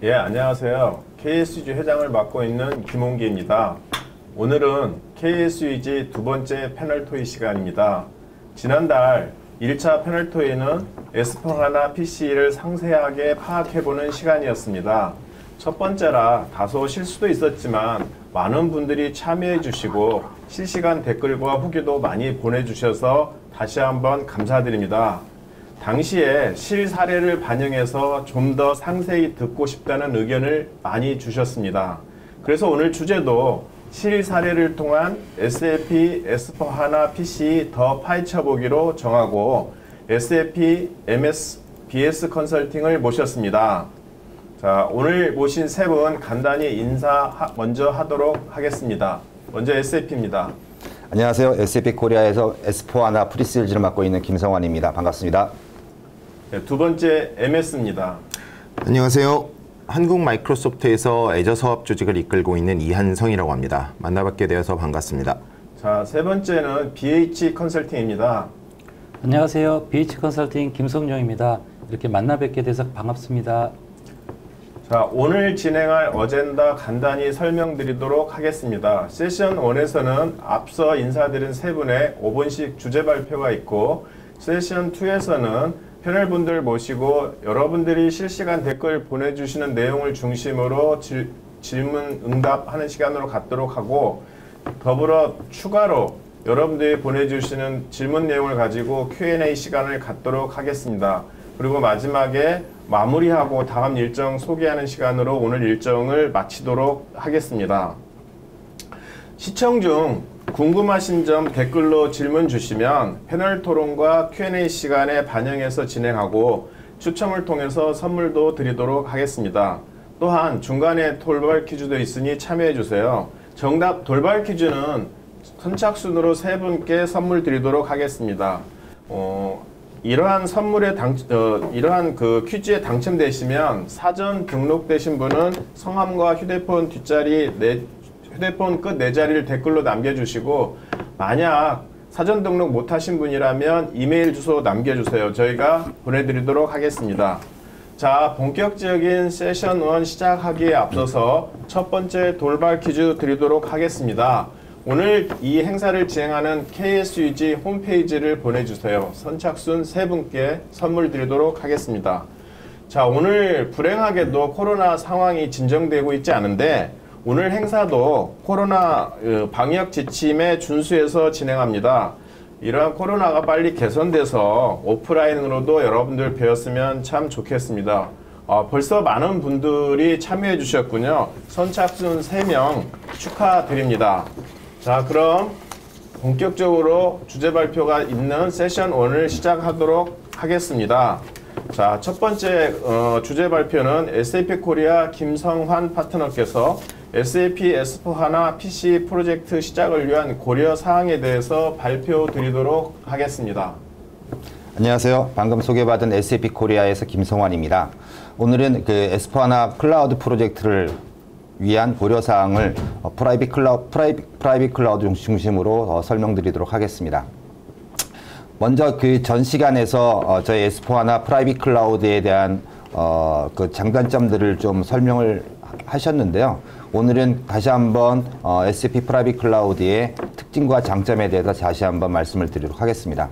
예, 안녕하세요. KSG 회장을 맡고 있는 김홍기입니다. 오늘은 KSG 두 번째 패널 토의 시간입니다. 지난달 1차 패널 토의는 S4HANA PC를 상세하게 파악해보는 시간이었습니다. 첫 번째라 다소 실수도 있었지만 많은 분들이 참여해 주시고 실시간 댓글과 후기도 많이 보내주셔서 다시 한번 감사드립니다. 당시에 실사례를 반영해서 좀 더 상세히 듣고 싶다는 의견을 많이 주셨습니다. 그래서 오늘 주제도 실사례를 통한 SAP S4HANA PC 더 파헤쳐 보기로 정하고 SAP MS BS 컨설팅을 모셨습니다. 자, 오늘 모신 세 분 간단히 인사 먼저 하도록 하겠습니다. 먼저 SAP입니다. 안녕하세요. SAP 코리아에서 S4HANA 프리시리즈를 맡고 있는 김성환입니다. 반갑습니다. 네, 두 번째 MS입니다. 안녕하세요. 한국 마이크로소프트에서 애저 사업 조직을 이끌고 있는 이한성이라고 합니다. 만나뵙게 되어서 반갑습니다. 자, 세 번째는 BH 컨설팅입니다. 안녕하세요. BH 컨설팅 김성룡입니다. 이렇게 만나 뵙게 돼서 반갑습니다. 자, 오늘 진행할 어젠다 간단히 설명드리도록 하겠습니다. 세션 1에서는 앞서 인사드린 세 분의 5분씩 주제 발표가 있고, 세션 2에서는 패널분들 모시고 여러분들이 실시간 댓글 보내주시는 내용을 중심으로 질문 응답하는 시간으로 갖도록 하고, 더불어 추가로 여러분들이 보내주시는 질문 내용을 가지고 Q&A 시간을 갖도록 하겠습니다. 그리고 마지막에 마무리하고 다음 일정 소개하는 시간으로 오늘 일정을 마치도록 하겠습니다. 시청 중 궁금하신 점 댓글로 질문 주시면 패널 토론과 Q&A 시간에 반영해서 진행하고 추첨을 통해서 선물도 드리도록 하겠습니다. 또한 중간에 돌발 퀴즈도 있으니 참여해 주세요. 정답 돌발 퀴즈는 선착순으로 세 분께 선물 드리도록 하겠습니다. 이러한 이러한 그 퀴즈에 당첨되시면 사전 등록되신 분은 성함과 휴대폰 뒷자리 휴대폰 끝 네 자리를 댓글로 남겨주시고, 만약 사전 등록 못하신 분이라면 이메일 주소 남겨주세요. 저희가 보내드리도록 하겠습니다. 자, 본격적인 세션 1 시작하기에 앞서서 첫 번째 돌발 퀴즈 드리도록 하겠습니다. 오늘 이 행사를 진행하는 KSG 홈페이지를 보내주세요. 선착순 세 분께 선물 드리도록 하겠습니다. 자, 오늘 불행하게도 코로나 상황이 진정되고 있지 않은데 오늘 행사도 코로나 방역 지침에 준수해서 진행합니다. 이러한 코로나가 빨리 개선돼서 오프라인으로도 여러분들 뵈었으면 참 좋겠습니다. 벌써 많은 분들이 참여해 주셨군요. 선착순 3명 축하드립니다. 자, 그럼 본격적으로 주제 발표가 있는 세션 1을 시작하도록 하겠습니다. 자, 첫 번째 주제 발표는 SAP 코리아 김성환 파트너께서 SAP S4HANA PC 프로젝트 시작을 위한 고려 사항에 대해서 발표 드리도록 하겠습니다. 안녕하세요. 방금 소개받은 SAP 코리아에서 김성환입니다. 오늘은 그 S4HANA 클라우드 프로젝트를 위한 고려사항을 프라이빗 클라우드 중심으로 설명드리도록 하겠습니다. 먼저 그 전 시간에서 저희 S4HANA 프라이빗 클라우드에 대한 그 장단점들을 좀 설명을 하셨는데요. 오늘은 다시 한번 SAP 프라이빗 클라우드의 특징과 장점에 대해서 다시 한번 말씀을 드리도록 하겠습니다.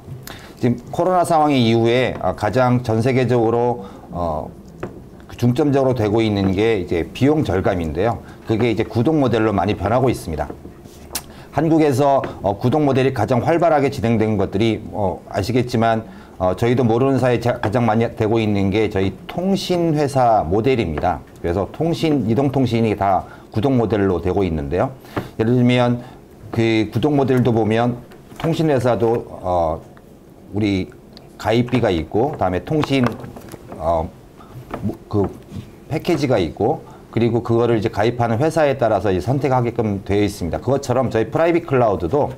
지금 코로나 상황 이후에 가장 전 세계적으로 중점적으로 되고 있는 게 이제 비용 절감인데요. 그게 이제 구독 모델로 많이 변하고 있습니다. 한국에서 구독 모델이 가장 활발하게 진행된 것들이 아시겠지만 저희도 모르는 사이에 가장 많이 되고 있는 게 저희 통신회사 모델입니다. 그래서 이동통신이 다 구독 모델로 되고 있는데요. 예를 들면 그 구독 모델도 보면 통신회사도 우리 가입비가 있고, 다음에 통신 그 패키지가 있고, 그리고 그거를 이제 가입하는 회사에 따라서 이제 선택하게끔 되어 있습니다. 그것처럼 저희 프라이빗 클라우드도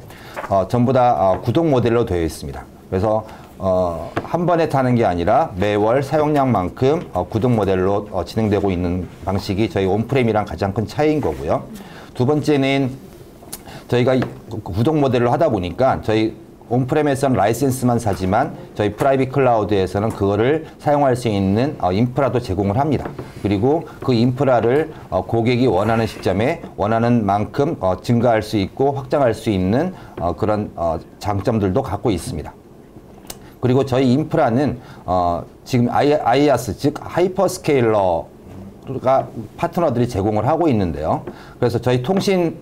전부 다 구독 모델로 되어 있습니다. 그래서 한 번에 타는 게 아니라 매월 사용량만큼 구독 모델로 진행되고 있는 방식이 저희 온프레임이랑 가장 큰 차이인 거고요. 두 번째는 저희가 구독 모델로 하다 보니까 저희 온프렘에서는 라이센스만 사지만 저희 프라이빗 클라우드에서는 그거를 사용할 수 있는 인프라도 제공을 합니다. 그리고 그 인프라를 고객이 원하는 시점에 원하는 만큼 증가할 수 있고 확장할 수 있는 그런 장점들도 갖고 있습니다. 그리고 저희 인프라는 지금 IaaS 즉 하이퍼스케일러가 파트너들이 제공을 하고 있는데요. 그래서 저희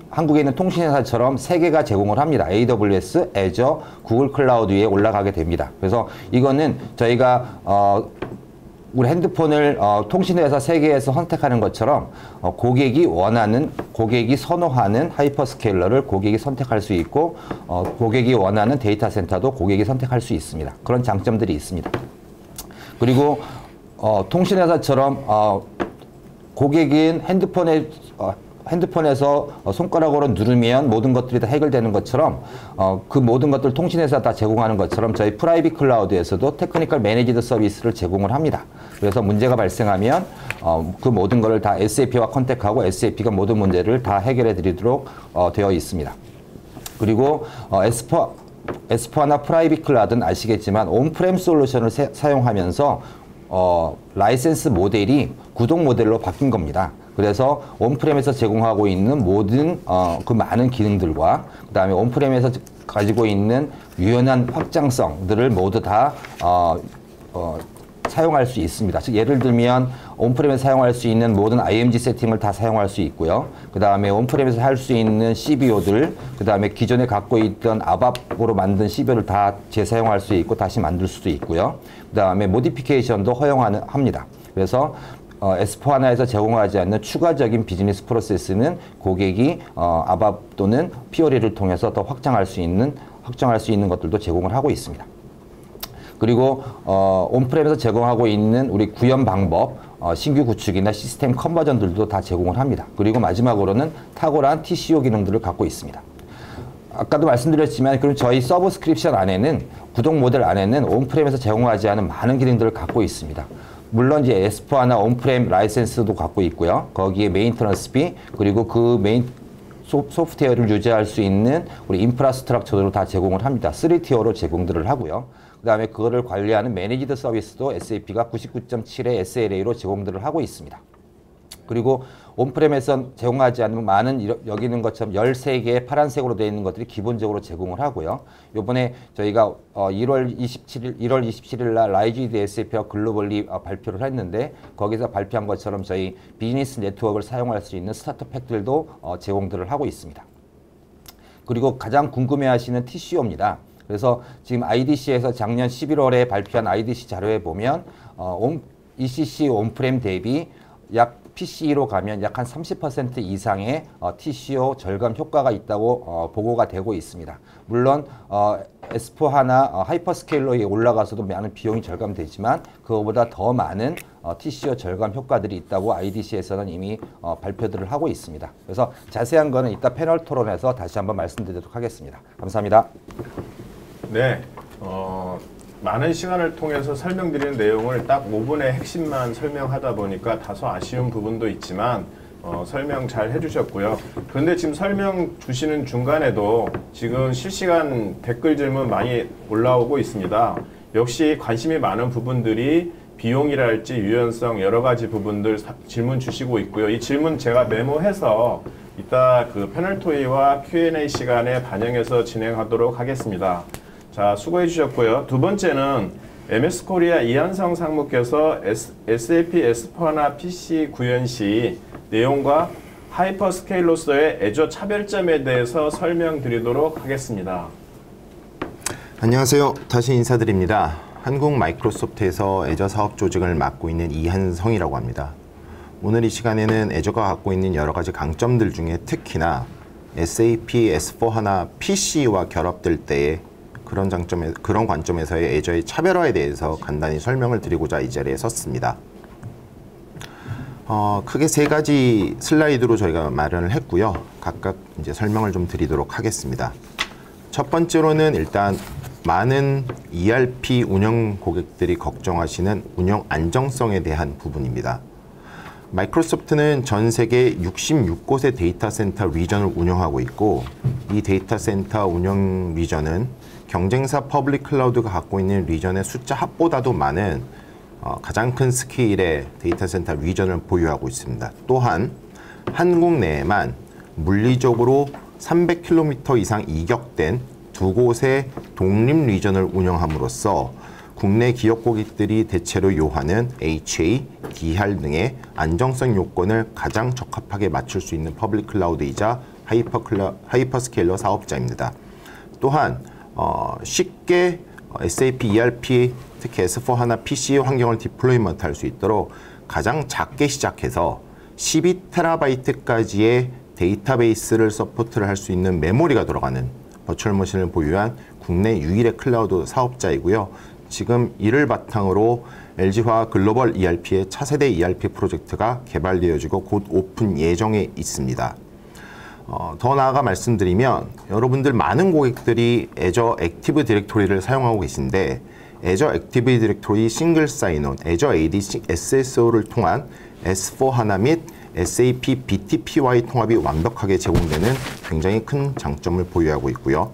한국에 있는 통신회사처럼 3개가 제공을 합니다. AWS, Azure, 구글 클라우드 위에 올라가게 됩니다. 그래서 이거는 저희가 우리 핸드폰을 통신회사 3개에서 선택하는 것처럼 고객이 선호하는 하이퍼스케일러를 고객이 선택할 수 있고 고객이 원하는 데이터 센터도 고객이 선택할 수 있습니다. 그런 장점들이 있습니다. 그리고 통신회사처럼 고객은 핸드폰에서 손가락으로 누르면 모든 것들이 다 해결되는 것처럼 그 모든 것들 통신회사 다 제공하는 것처럼 저희 프라이빗 클라우드에서도 테크니컬 매니지드 서비스를 제공을 합니다. 그래서 문제가 발생하면 그 모든 것을 다 SAP와 컨택하고 SAP가 모든 문제를 다 해결해 드리도록 되어 있습니다. 그리고 S4하나 프라이빗 클라우드는 아시겠지만 온프렘 솔루션을 사용하면서 라이센스 모델이 구독 모델로 바뀐 겁니다. 그래서 온프렘에서 제공하고 있는 모든 그 많은 기능들과 그 다음에 온프렘에서 가지고 있는 유연한 확장성들을 모두 다 사용할 수 있습니다. 즉 예를 들면 온프렘에서 사용할 수 있는 모든 IMG 세팅을 다 사용할 수 있고요. 그 다음에 온프렘에서 할 수 있는 CBO들, 그 다음에 기존에 갖고 있던 아밥으로 만든 CBO를 다 재사용할 수 있고 다시 만들 수도 있고요. 그 다음에 모디피케이션도 합니다. 그래서 S4하나에서 제공하지 않는 추가적인 비즈니스 프로세스는 고객이 아밥 또는 피오리를 통해서 더 확장할 수 있는 것들도 제공을 하고 있습니다. 그리고 온프렘에서 제공하고 있는 우리 구현 방법, 신규 구축이나 시스템 컨버전들도 다 제공을 합니다. 그리고 마지막으로는 탁월한 TCO 기능들을 갖고 있습니다. 아까도 말씀드렸지만 그럼 저희 서브스크립션 안에는 구독 모델 안에는 온프렘에서 제공하지 않은 많은 기능들을 갖고 있습니다. 물론 이제 S4하나 온프렘 라이센스도 갖고 있고요. 거기에 메인터넌스비 그리고 그 소프트웨어를 유지할 수 있는 우리 인프라스트럭처도 다 제공을 합니다. 3티어로 제공들을 하고요. 그 다음에 그거를 관리하는 매니지드 서비스도 SAP가 99.7의 SLA로 제공들을 하고 있습니다. 그리고 온프렘에서 제공하지 않는 많은 여기 있는 것처럼 13개의 파란색으로 되어 있는 것들이 기본적으로 제공을 하고요. 요번에 저희가 1월 27일 날 라이지드 SAP와 글로벌리 발표를 했는데 거기서 발표한 것처럼 저희 비즈니스 네트워크를 사용할 수 있는 스타터 팩들도 제공들을 하고 있습니다. 그리고 가장 궁금해하시는 TCO입니다. 그래서 지금 IDC에서 작년 11월에 발표한 IDC 자료에 보면 ECC 온프렘 대비 약 PC로 가면 약 한 30% 이상의 TCO 절감 효과가 있다고 보고가 되고 있습니다. 물론 S4하나 하이퍼스케일러에 올라가서도 많은 비용이 절감되지만 그거보다 더 많은 TCO 절감 효과들이 있다고 IDC에서는 이미 발표들을 하고 있습니다. 그래서 자세한 거는 이따 패널 토론에서 다시 한번 말씀드리도록 하겠습니다. 감사합니다. 네, 많은 시간을 통해서 설명드리는 내용을 딱 5분의 핵심만 설명하다 보니까 다소 아쉬운 부분도 있지만 설명 잘 해주셨고요. 그런데 지금 설명 주시는 중간에도 지금 실시간 댓글 질문 많이 올라오고 있습니다. 역시 관심이 많은 부분들이 비용이랄지 유연성 여러 가지 부분들 질문 주시고 있고요. 이 질문 제가 메모해서 이따 그 패널 토의와 Q&A 시간에 반영해서 진행하도록 하겠습니다. 자, 수고해 주셨고요. 두 번째는 MS코리아 이한성 상무께서 SAP S4하나 PC 구현 시 내용과 하이퍼스케일로서의 애저 차별점에 대해서 설명드리도록 하겠습니다. 안녕하세요. 다시 인사드립니다. 한국 마이크로소프트에서 애저 사업 조직을 맡고 있는 이한성이라고 합니다. 오늘 이 시간에는 애저가 갖고 있는 여러 가지 강점들 중에 특히나 SAP S4하나 PC와 결합될 때의 그런 관점에서의 애저의 차별화에 대해서 간단히 설명을 드리고자 이 자리에 섰습니다. 크게 3가지 슬라이드로 저희가 마련을 했고요. 각각 이제 설명을 좀 드리도록 하겠습니다. 첫 번째로는 일단 많은 ERP 운영 고객들이 걱정하시는 운영 안정성에 대한 부분입니다. 마이크로소프트는 전 세계 66곳의 데이터 센터 리전을 운영하고 있고 이 데이터 센터 운영 리전은 경쟁사 퍼블릭 클라우드가 갖고 있는 리전의 숫자 합보다도 많은 가장 큰 스케일의 데이터 센터 리전을 보유하고 있습니다. 또한 한국 내에만 물리적으로 300km 이상 이격된 두 곳의 독립 리전을 운영함으로써 국내 기업 고객들이 대체로 요하는 HA, DR 등의 안정성 요건을 가장 적합하게 맞출 수 있는 퍼블릭 클라우드이자 하이퍼스케일러 사업자입니다. 또한 쉽게 SAP ERP, 특히 S4HANA PC 환경을 디플로이먼트 할 수 있도록 가장 작게 시작해서 12TB까지의 데이터베이스를 서포트를 할 수 있는 메모리가 들어가는 버추얼 머신을 보유한 국내 유일의 클라우드 사업자이고요. 지금 이를 바탕으로 LG화학 글로벌 ERP의 차세대 ERP 프로젝트가 개발되어지고 곧 오픈 예정에 있습니다. 더 나아가 말씀드리면 여러분들 많은 고객들이 애저 액티브 디렉토리를 사용하고 계신데 애저 액티브 디렉토리 싱글 사인온, 애저 AD SSO를 통한 S4HANA 및 SAP BTP와의 통합이 완벽하게 제공되는 굉장히 큰 장점을 보유하고 있고요.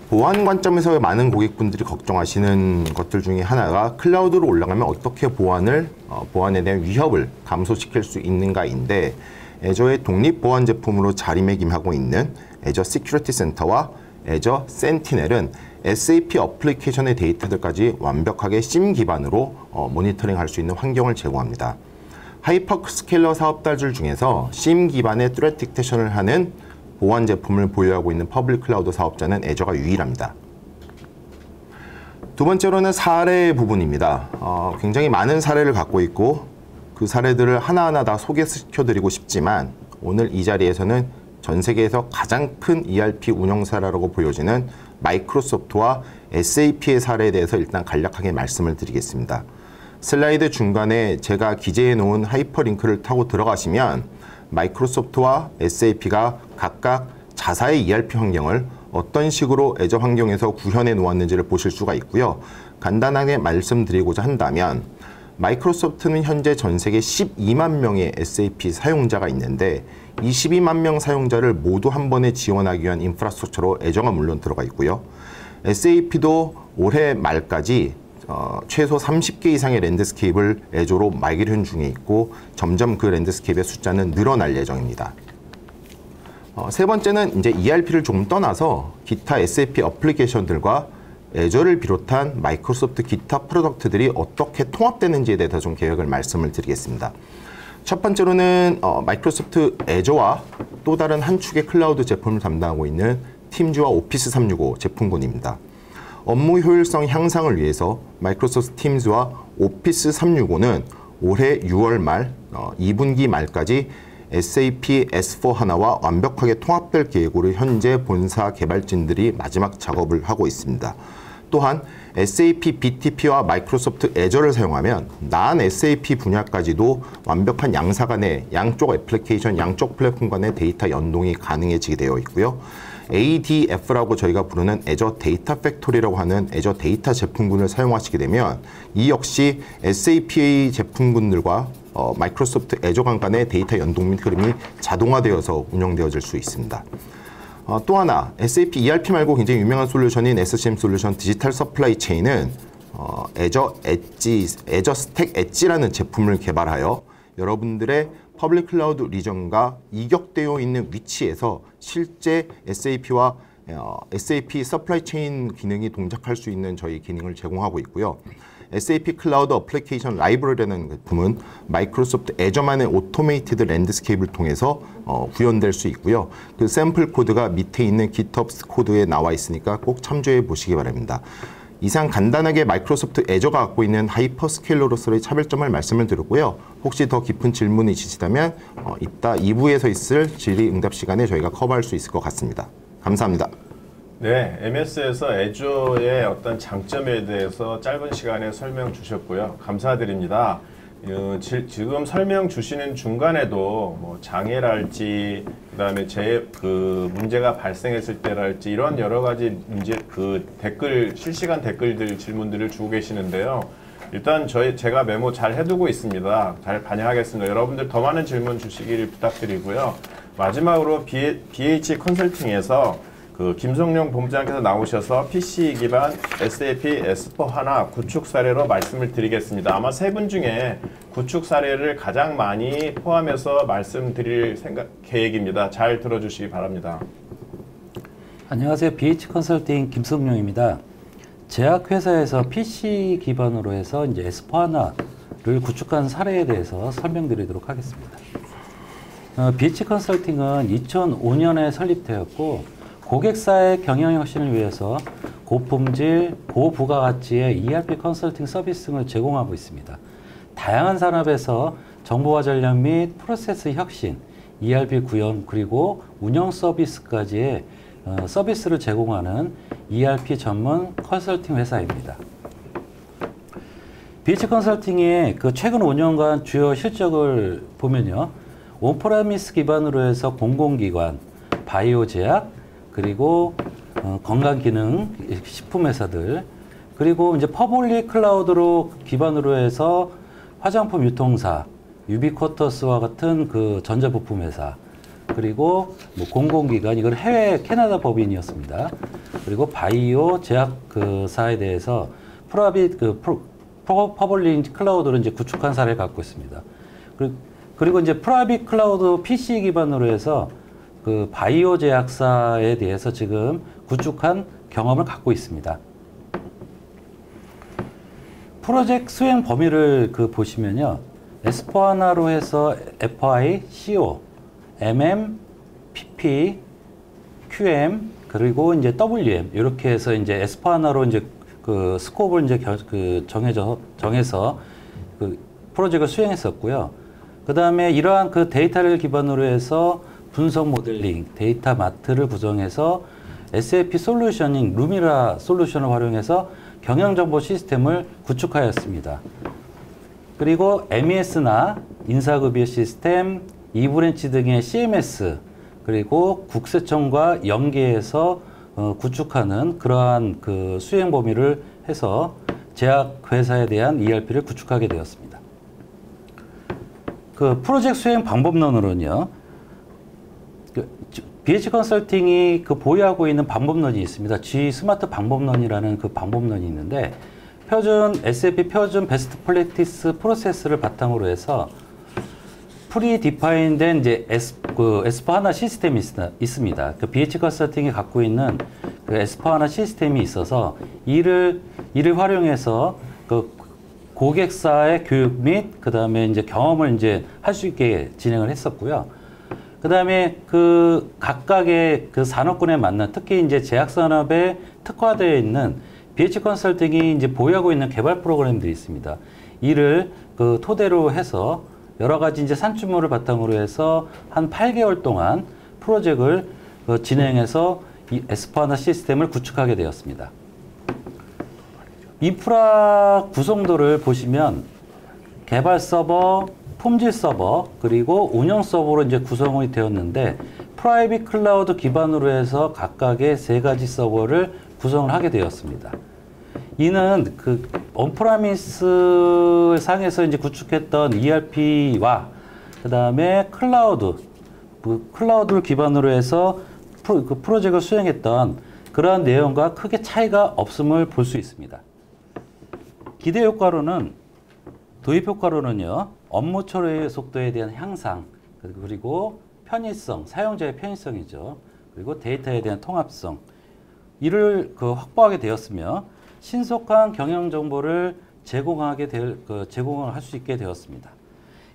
보안 관점에서 많은 고객분들이 걱정하시는 것들 중에 하나가 클라우드로 올라가면 어떻게 보안에 대한 위협을 감소시킬 수 있는가인데 애저의 독립 보안 제품으로 자리매김하고 있는 애저 시큐리티 센터와 애저 센티넬은 SAP 어플리케이션의 데이터들까지 완벽하게 심 기반으로 모니터링할 수 있는 환경을 제공합니다. 하이퍼스케일러 사업자들 중에서 심 기반의 트레트 디텍션을 하는 보안 제품을 보유하고 있는 퍼블릭 클라우드 사업자는 애저가 유일합니다. 두 번째로는 사례 부분입니다. 굉장히 많은 사례를 갖고 있고 그 사례들을 하나하나 다 소개시켜드리고 싶지만 오늘 이 자리에서는 전 세계에서 가장 큰 ERP 운영사라고 보여지는 마이크로소프트와 SAP의 사례에 대해서 일단 간략하게 말씀을 드리겠습니다. 슬라이드 중간에 제가 기재해 놓은 하이퍼링크를 타고 들어가시면 마이크로소프트와 SAP가 각각 자사의 ERP 환경을 어떤 식으로 애저 환경에서 구현해 놓았는지를 보실 수가 있고요. 간단하게 말씀드리고자 한다면 마이크로소프트는 현재 전 세계 12만 명의 SAP 사용자가 있는데 이 12만 명 사용자를 모두 한 번에 지원하기 위한 인프라스트럭처로 애저가 물론 들어가 있고요. SAP도 올해 말까지 최소 30개 이상의 랜드스케이프를 애저로 마이그레이션 중에 있고 점점 그 랜드스케이프의 숫자는 늘어날 예정입니다. 세 번째는 이제 ERP를 조금 떠나서 기타 SAP 어플리케이션들과 애저를 비롯한 마이크로소프트 기타 프로덕트들이 어떻게 통합되는지에 대해서 좀 계획을 말씀을 드리겠습니다. 첫 번째로는 마이크로소프트 애저와 또 다른 한 축의 클라우드 제품을 담당하고 있는 팀즈와 오피스 365 제품군입니다. 업무 효율성 향상을 위해서 마이크로소프트 팀즈와 오피스 365는 올해 6월 말 2분기 말까지 SAP S4HANA와 완벽하게 통합될 계획으로 현재 본사 개발진들이 마지막 작업을 하고 있습니다. 또한 SAP BTP와 마이크로소프트 애저를 사용하면 난 SAP 분야까지도 완벽한 양사 간의 양쪽 애플리케이션, 양쪽 플랫폼 간의 데이터 연동이 가능해지게 되어 있고요. ADF라고 저희가 부르는 애저 데이터 팩토리라고 하는 애저 데이터 제품군을 사용하시게 되면 이 역시 SAP 제품군들과 마이크로소프트 애저 간의 데이터 연동 및 흐름이 자동화되어서 운영되어질 수 있습니다. 또 하나 SAP ERP 말고 굉장히 유명한 솔루션인 SCM 솔루션 디지털 서플라이 체인은 애저 스택 엣지라는 제품을 개발하여 여러분들의 퍼블릭 클라우드 리전과 이격되어 있는 위치에서 실제 SAP와 SAP 서플라이 체인 기능이 동작할 수 있는 저희 기능을 제공하고 있고요. SAP 클라우드 어플리케이션 라이브러리라는 제품은 마이크로소프트 애저만의 오토메이티드 랜드스케이프를 통해서 구현될 수 있고요. 그 샘플 코드가 밑에 있는 GitHub 코드에 나와 있으니까 꼭 참조해 보시기 바랍니다. 이상 간단하게 마이크로소프트 애저가 갖고 있는 하이퍼스케일러로서의 차별점을 말씀을 드렸고요. 혹시 더 깊은 질문이 있으시다면 이따 2부에서 있을 질의응답 시간에 저희가 커버할 수 있을 것 같습니다. 감사합니다. 네, MS에서 애저의 어떤 장점에 대해서 짧은 시간에 설명 주셨고요. 감사드립니다. 지금 설명 주시는 중간에도 뭐 장애랄지 그다음에 문제가 발생했을 때랄지 이런 여러 가지 문제 실시간 댓글들 질문들을 주고 계시는데요. 일단 제가 메모 잘 해두고 있습니다. 잘 반영하겠습니다. 여러분들 더 많은 질문 주시기를 부탁드리고요. 마지막으로 BH 컨설팅에서 그 김성룡 본부장께서 나오셔서 PC 기반 SAP S4HANA 구축 사례로 말씀을 드리겠습니다. 아마 세 분 중에 구축 사례를 가장 많이 포함해서 말씀드릴 계획입니다. 잘 들어주시기 바랍니다. 안녕하세요. BH 컨설팅 김성룡입니다. 제약회사에서 PC 기반으로 해서 이제 S4HANA를 구축한 사례에 대해서 설명드리도록 하겠습니다. BH 컨설팅은 2005년에 설립되었고 고객사의 경영 혁신을 위해서 고품질, 고부가가치의 ERP 컨설팅 서비스 등을 제공하고 있습니다. 다양한 산업에서 정보화 전략 및 프로세스 혁신, ERP 구현 그리고 운영 서비스까지의 서비스를 제공하는 ERP 전문 컨설팅 회사입니다. BH 컨설팅의 그 최근 5년간 주요 실적을 보면요. 온프라미스 기반으로 해서 공공기관, 바이오 제약, 그리고 건강기능 식품회사들, 그리고 이제 퍼블릭 클라우드로 기반으로 해서 화장품 유통사, 유비쿼터스와 같은 그 전자부품 회사, 그리고 뭐 공공기관, 이건 해외 캐나다 법인이었습니다. 그리고 바이오 제약 그사에 대해서 퍼블릭 클라우드로 이제 구축한 사례를 갖고 있습니다. 그리고 이제 프라이빗 클라우드 PC 기반으로 해서 그 바이오 제약사에 대해서 지금 구축한 경험을 갖고 있습니다. 프로젝트 수행 범위를 보시면요. S4HANA로 해서 FI, CO, MM, PP, QM, 그리고 이제 WM 이렇게 해서 이제 S4HANA로 이제 그 스코프를 이제 정해서 그 프로젝트를 수행했었고요. 그 다음에 이러한 그 데이터를 기반으로 해서 분석 모델링, 데이터 마트를 구성해서 SAP 솔루셔닝, 루미라 솔루션을 활용해서 경영정보 시스템을 구축하였습니다. 그리고 MES나 인사급여 시스템, 이브랜치 등의 CMS, 그리고 국세청과 연계해서 구축하는 그러한 그 수행 범위를 해서 제약회사에 대한 ERP를 구축하게 되었습니다. 그 프로젝트 수행 방법론으로는요. BH 컨설팅이 그 보유하고 있는 방법론이 있습니다. G 스마트 방법론이라는 그 방법론이 있는데 SAP 표준 베스트 프랙티스 프로세스를 바탕으로 해서 프리디파인된 이제 S4HANA 시스템이 있습니다. 그 BH 컨설팅이 갖고 있는 그 S4HANA 시스템이 있어서 이를 활용해서 그 고객사의 교육 및 그 다음에 이제 경험을 이제 할 수 있게 진행을 했었고요. 그 다음에 그 각각의 그 산업군에 맞는 특히 이제 제약산업에 특화되어 있는 BH 컨설팅이 이제 보유하고 있는 개발 프로그램들이 있습니다. 이를 그 토대로 해서 여러 가지 이제 산출물을 바탕으로 해서 한 8개월 동안 프로젝트를 진행해서 이 S4HANA 시스템을 구축하게 되었습니다. 인프라 구성도를 보시면 개발 서버, 품질 서버, 그리고 운영 서버로 이제 구성이 되었는데 프라이빗 클라우드 기반으로 해서 각각의 3가지 서버를 구성을 하게 되었습니다. 이는 그 온프라미스 상에서 이제 구축했던 ERP와 그 다음에 클라우드를 기반으로 해서 그 프로젝트를 수행했던 그러한 내용과 크게 차이가 없음을 볼 수 있습니다. 기대 효과로는 도입 효과로는요. 업무 처리 속도에 대한 향상, 그리고 편의성, 사용자의 편의성이죠. 그리고 데이터에 대한 통합성, 이를 확보하게 되었으며 신속한 경영 정보를 제공을 할 수 있게 되었습니다.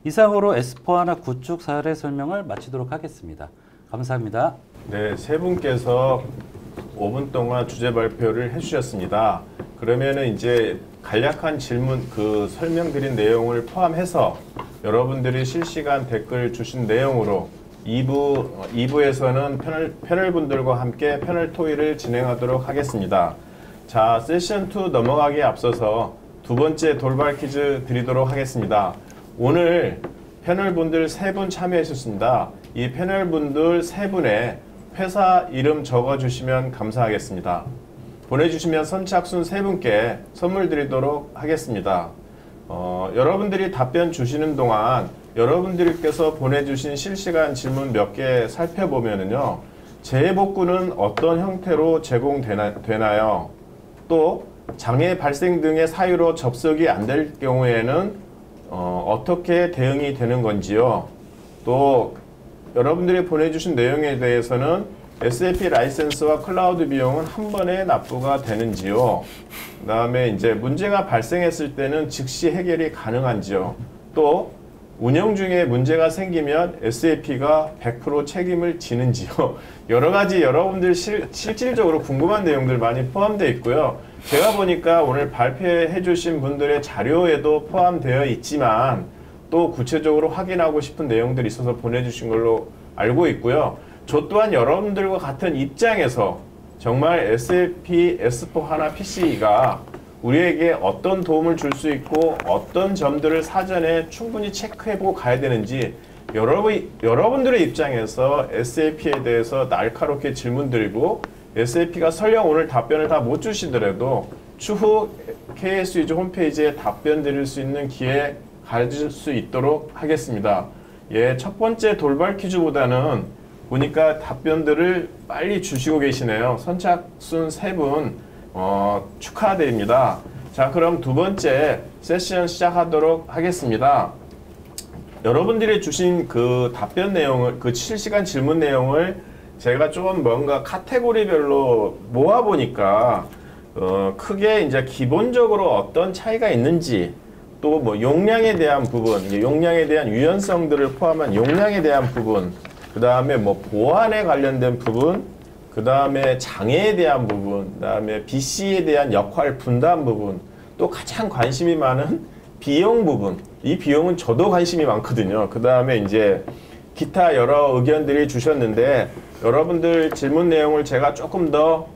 이상으로 S4HANA 구축 사례 설명을 마치도록 하겠습니다. 감사합니다. 네, 세 분께서 5분 동안 주제 발표를 해주셨습니다. 그러면은 이제 간략한 질문, 그 설명드린 내용을 포함해서 여러분들이 실시간 댓글 주신 내용으로 2부에서는 패널분들과 함께 패널 토의를 진행하도록 하겠습니다. 자, 세션 2 넘어가기에 앞서서 두 번째 돌발 퀴즈 드리도록 하겠습니다. 오늘 패널분들 3분 참여하셨습니다. 이 패널분들 3분의 회사 이름 적어주시면 감사하겠습니다. 보내주시면 선착순 3분께 선물 드리도록 하겠습니다. 여러분들이 답변 주시는 동안 여러분들께서 보내주신 실시간 질문 몇 개 살펴보면은요, 재복구는 어떤 형태로 제공되나요? 또 장애 발생 등의 사유로 접속이 안 될 경우에는 어떻게 대응이 되는 건지요? 또 여러분들이 보내주신 내용에 대해서는 SAP 라이센스와 클라우드 비용은 한 번에 납부가 되는지요? 그 다음에 이제 문제가 발생했을 때는 즉시 해결이 가능한지요? 또 운영 중에 문제가 생기면 SAP가 100% 책임을 지는지요? 여러 가지 여러분들 실질적으로 궁금한 내용들 많이 포함되어 있고요. 제가 보니까 오늘 발표해 주신 분들의 자료에도 포함되어 있지만 또 구체적으로 확인하고 싶은 내용들이 있어서 보내주신 걸로 알고 있고요. 저 또한 여러분들과 같은 입장에서 정말 SAP S/4HANA PC가 우리에게 어떤 도움을 줄 수 있고 어떤 점들을 사전에 충분히 체크해보고 가야 되는지 여러분들의 입장에서 SAP에 대해서 날카롭게 질문 드리고 SAP가 설령 오늘 답변을 다 못 주시더라도 추후 KSUG 홈페이지에 답변 드릴 수 있는 기회 가질 수 있도록 하겠습니다. 예, 첫 번째 돌발 퀴즈보다는 보니까 답변들을 빨리 주시고 계시네요. 선착순 3분 축하드립니다. 자, 그럼 두 번째 세션 시작하도록 하겠습니다. 여러분들이 주신 그 답변 내용을, 그 실시간 질문 내용을 제가 좀 뭔가 카테고리별로 모아보니까 크게 이제 기본적으로 어떤 차이가 있는지, 또 뭐 용량에 대한 부분, 용량에 대한 유연성들을 포함한 용량에 대한 부분, 그 다음에 뭐 보안에 관련된 부분, 그 다음에 장애에 대한 부분, 그 다음에 BC에 대한 역할 분담 부분, 또 가장 관심이 많은 비용 부분. 이 비용은 저도 관심이 많거든요. 그 다음에 이제 기타 여러 의견들이 주셨는데 여러분들 질문 내용을 제가 조금 더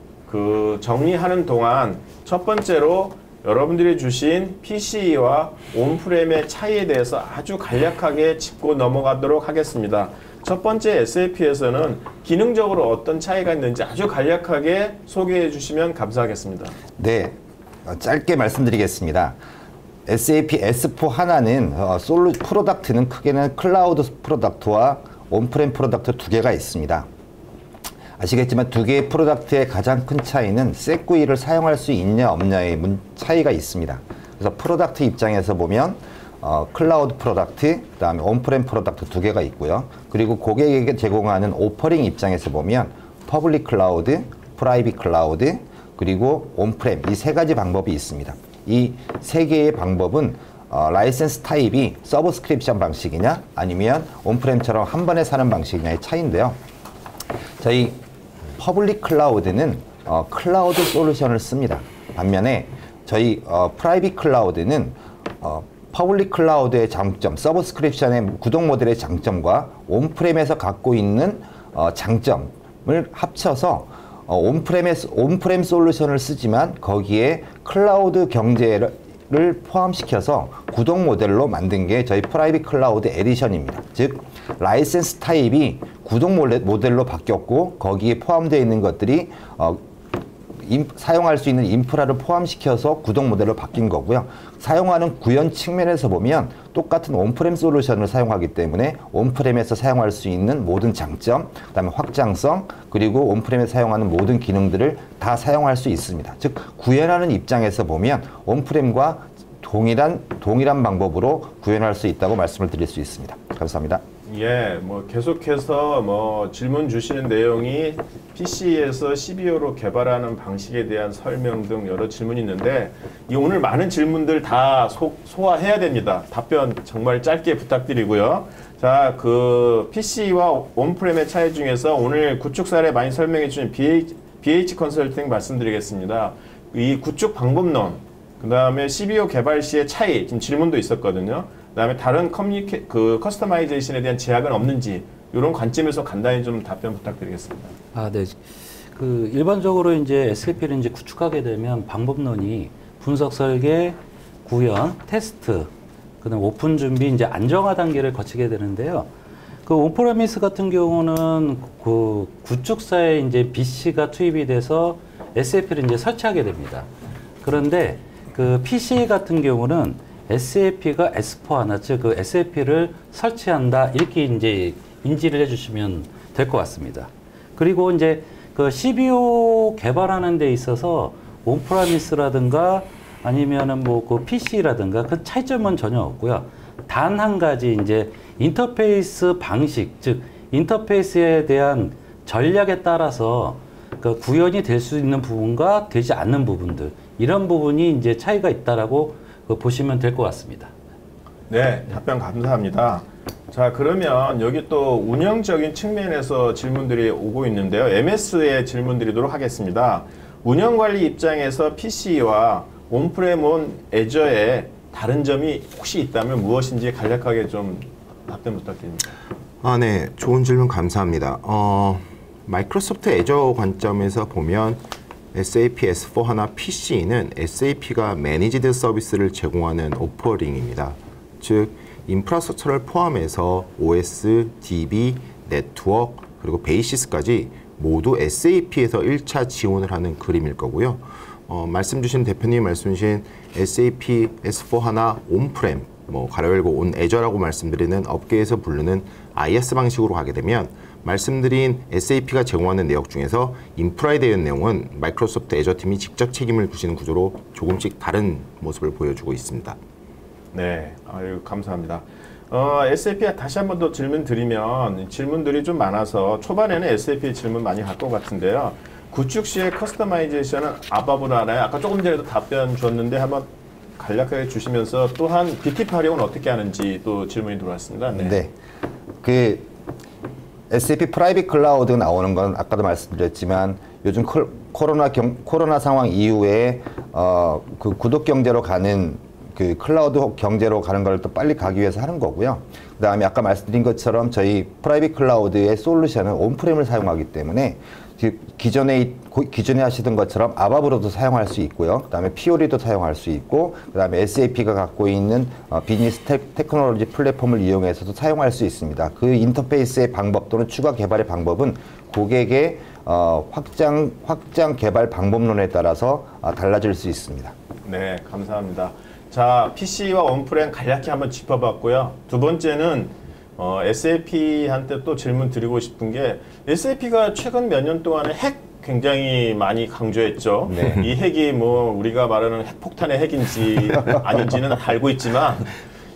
정리하는 동안 첫 번째로 여러분들이 주신 PC와 온프렘의 차이에 대해서 아주 간략하게 짚고 넘어가도록 하겠습니다. 첫 번째 SAP에서는 기능적으로 어떤 차이가 있는지 아주 간략하게 소개해 주시면 감사하겠습니다. 네, 짧게 말씀드리겠습니다. SAP S/4HANA는 프로덕트는 크게는 클라우드 프로덕트와 온프렘 프로덕트 두 개가 있습니다. 아시겠지만 두 개의 프로덕트의 가장 큰 차이는 세구이를 사용할 수 있냐 없냐의 차이가 있습니다. 그래서 프로덕트 입장에서 보면 클라우드 프로덕트, 그다음에 온프렘 프로덕트 두 개가 있고요. 그리고 고객에게 제공하는 오퍼링 입장에서 보면 퍼블릭 클라우드, 프라이빗 클라우드, 그리고 온프렘 이 세 가지 방법이 있습니다. 이 세 개의 방법은 라이센스 타입이 서브스크립션 방식이냐 아니면 온프렘처럼 한 번에 사는 방식이냐의 차이인데요. 저희 퍼블릭 클라우드는 클라우드 솔루션을 씁니다. 반면에 저희 프라이빗 클라우드는 퍼블릭 클라우드의 장점, 서브스크립션의 구독 모델의 장점과 온프렘에서 갖고 있는 장점을 합쳐서 온프렘 솔루션을 쓰지만 거기에 클라우드 경제를 포함시켜서 구독 모델로 만든 게 저희 프라이빗 클라우드 에디션입니다. 즉 라이센스 타입이 구독 모델로 바뀌었고 거기에 포함되어 있는 것들이 사용할 수 있는 인프라를 포함시켜서 구독 모델로 바뀐 거고요. 사용하는 구현 측면에서 보면 똑같은 온프렘 솔루션을 사용하기 때문에 온프렘에서 사용할 수 있는 모든 장점, 그다음에 확장성, 그리고 온프렘에서 사용하는 모든 기능들을 다 사용할 수 있습니다. 즉 구현하는 입장에서 보면 온프렘과 동일한 방법으로 구현할 수 있다고 말씀을 드릴 수 있습니다. 감사합니다. 예, 뭐 계속해서 뭐 질문 주시는 내용이 PC에서 CBO로 개발하는 방식에 대한 설명 등 여러 질문이 있는데 이 오늘 많은 질문들 다 소화해야 됩니다. 답변 정말 짧게 부탁드리고요. 자, 그 PC와 온프렘의 차이 중에서 오늘 구축 사례 많이 설명해 주신 BH 컨설팅 말씀드리겠습니다. 이 구축 방법론, 그 다음에 CBO 개발 시의 차이, 지금 질문도 있었거든요. 그 다음에 다른 커스터마이제이션에 대한 제약은 없는지 이런 관점에서 간단히 좀 답변 부탁드리겠습니다. 네. 일반적으로 이제 SAP를 이제 구축하게 되면 방법론이 분석 설계, 구현, 테스트, 그다음 오픈 준비, 이제 안정화 단계를 거치게 되는데요. 온프레미스 같은 경우는 구축사에 이제 BC가 투입이 돼서 SAP를 이제 설치하게 됩니다. 그런데 PC 같은 경우는 SAP가 S/4HANA, 즉 SAP를 설치한다 이렇게 이제 인지를 해주시면 될 것 같습니다. 그리고 이제 그 CBO 개발하는 데 있어서 온프라미스라든가 아니면은 뭐 그 PC라든가 그 차이점은 전혀 없고요. 단 한 가지 이제 인터페이스 방식, 즉 인터페이스에 대한 전략에 따라서 그 구현이 될 수 있는 부분과 되지 않는 부분들, 이런 부분이 이제 차이가 있다라고 보시면 될 것 같습니다. 네, 답변 감사합니다. 자, 그러면 여기 또 운영적인 측면에서 질문들이 오고 있는데요. MS의 질문 드리도록 하겠습니다. 운영관리 입장에서 PC와 온프레임 온 애저의 다른 점이 혹시 있다면 무엇인지 간략하게 좀 답변 부탁드립니다. 네, 좋은 질문 감사합니다. 마이크로소프트 애저 관점에서 보면 SAP S/4HANA PC는 SAP가 매니지드 서비스를 제공하는 오퍼링입니다. 즉, 인프라스트럭처를 포함해서 OS, DB, 네트워크, 그리고 베이시스까지 모두 SAP에서 1차 지원을 하는 그림일 거고요. 말씀 주신 대표님 말씀 주신 SAP S/4HANA 온프렘, 가로 열고 온 애저라고 말씀드리는 업계에서 부르는 IS 방식으로 가게 되면 말씀드린 SAP가 제공하는 내역 중에서 인프라에 대한 내용은 마이크로소프트 애저 팀이 직접 책임을 지는 구조로 조금씩 다른 모습을 보여주고 있습니다. 네, 아유, 감사합니다. SAP 다시 한 번 더 질문 드리면 질문들이 좀 많아서 초반에는 SAP 질문 많이 갈 것 같은데요. 구축 시의 커스터마이제이션은 아바브로 하나요? 아까 조금 전에도 답변 줬는데 한번 간략하게 주시면서 또한 BTP 활용은 어떻게 하는지 또 질문이 들어왔습니다. 네. 네. 그 SAP 프라이빗 클라우드 나오는 건 아까도 말씀드렸지만 요즘 코로나 상황 이후에 그 구독 경제로 가는 그 클라우드 경제로 가는 걸 또 빨리 가기 위해서 하는 거고요. 그다음에 아까 말씀드린 것처럼 저희 프라이빗 클라우드의 솔루션은 온프렘을 사용하기 때문에 기존에 하시던 것처럼 아바브로도 사용할 수 있고요. 그다음에 피오리도 사용할 수 있고, 그다음에 SAP가 갖고 있는 비즈니스 테크놀로지 플랫폼을 이용해서도 사용할 수 있습니다. 그 인터페이스의 방법 또는 추가 개발의 방법은 고객의 확장 개발 방법론에 따라서 달라질 수 있습니다. 네, 감사합니다. 자, PC와 온프렘 간략히 한번 짚어봤고요. 두 번째는 SAP한테 또 질문 드리고 싶은 게 SAP가 최근 몇 년 동안에 핵 굉장히 많이 강조했죠. 네. 이 핵이 뭐 우리가 말하는 핵폭탄의 핵인지 아닌지는 알고 있지만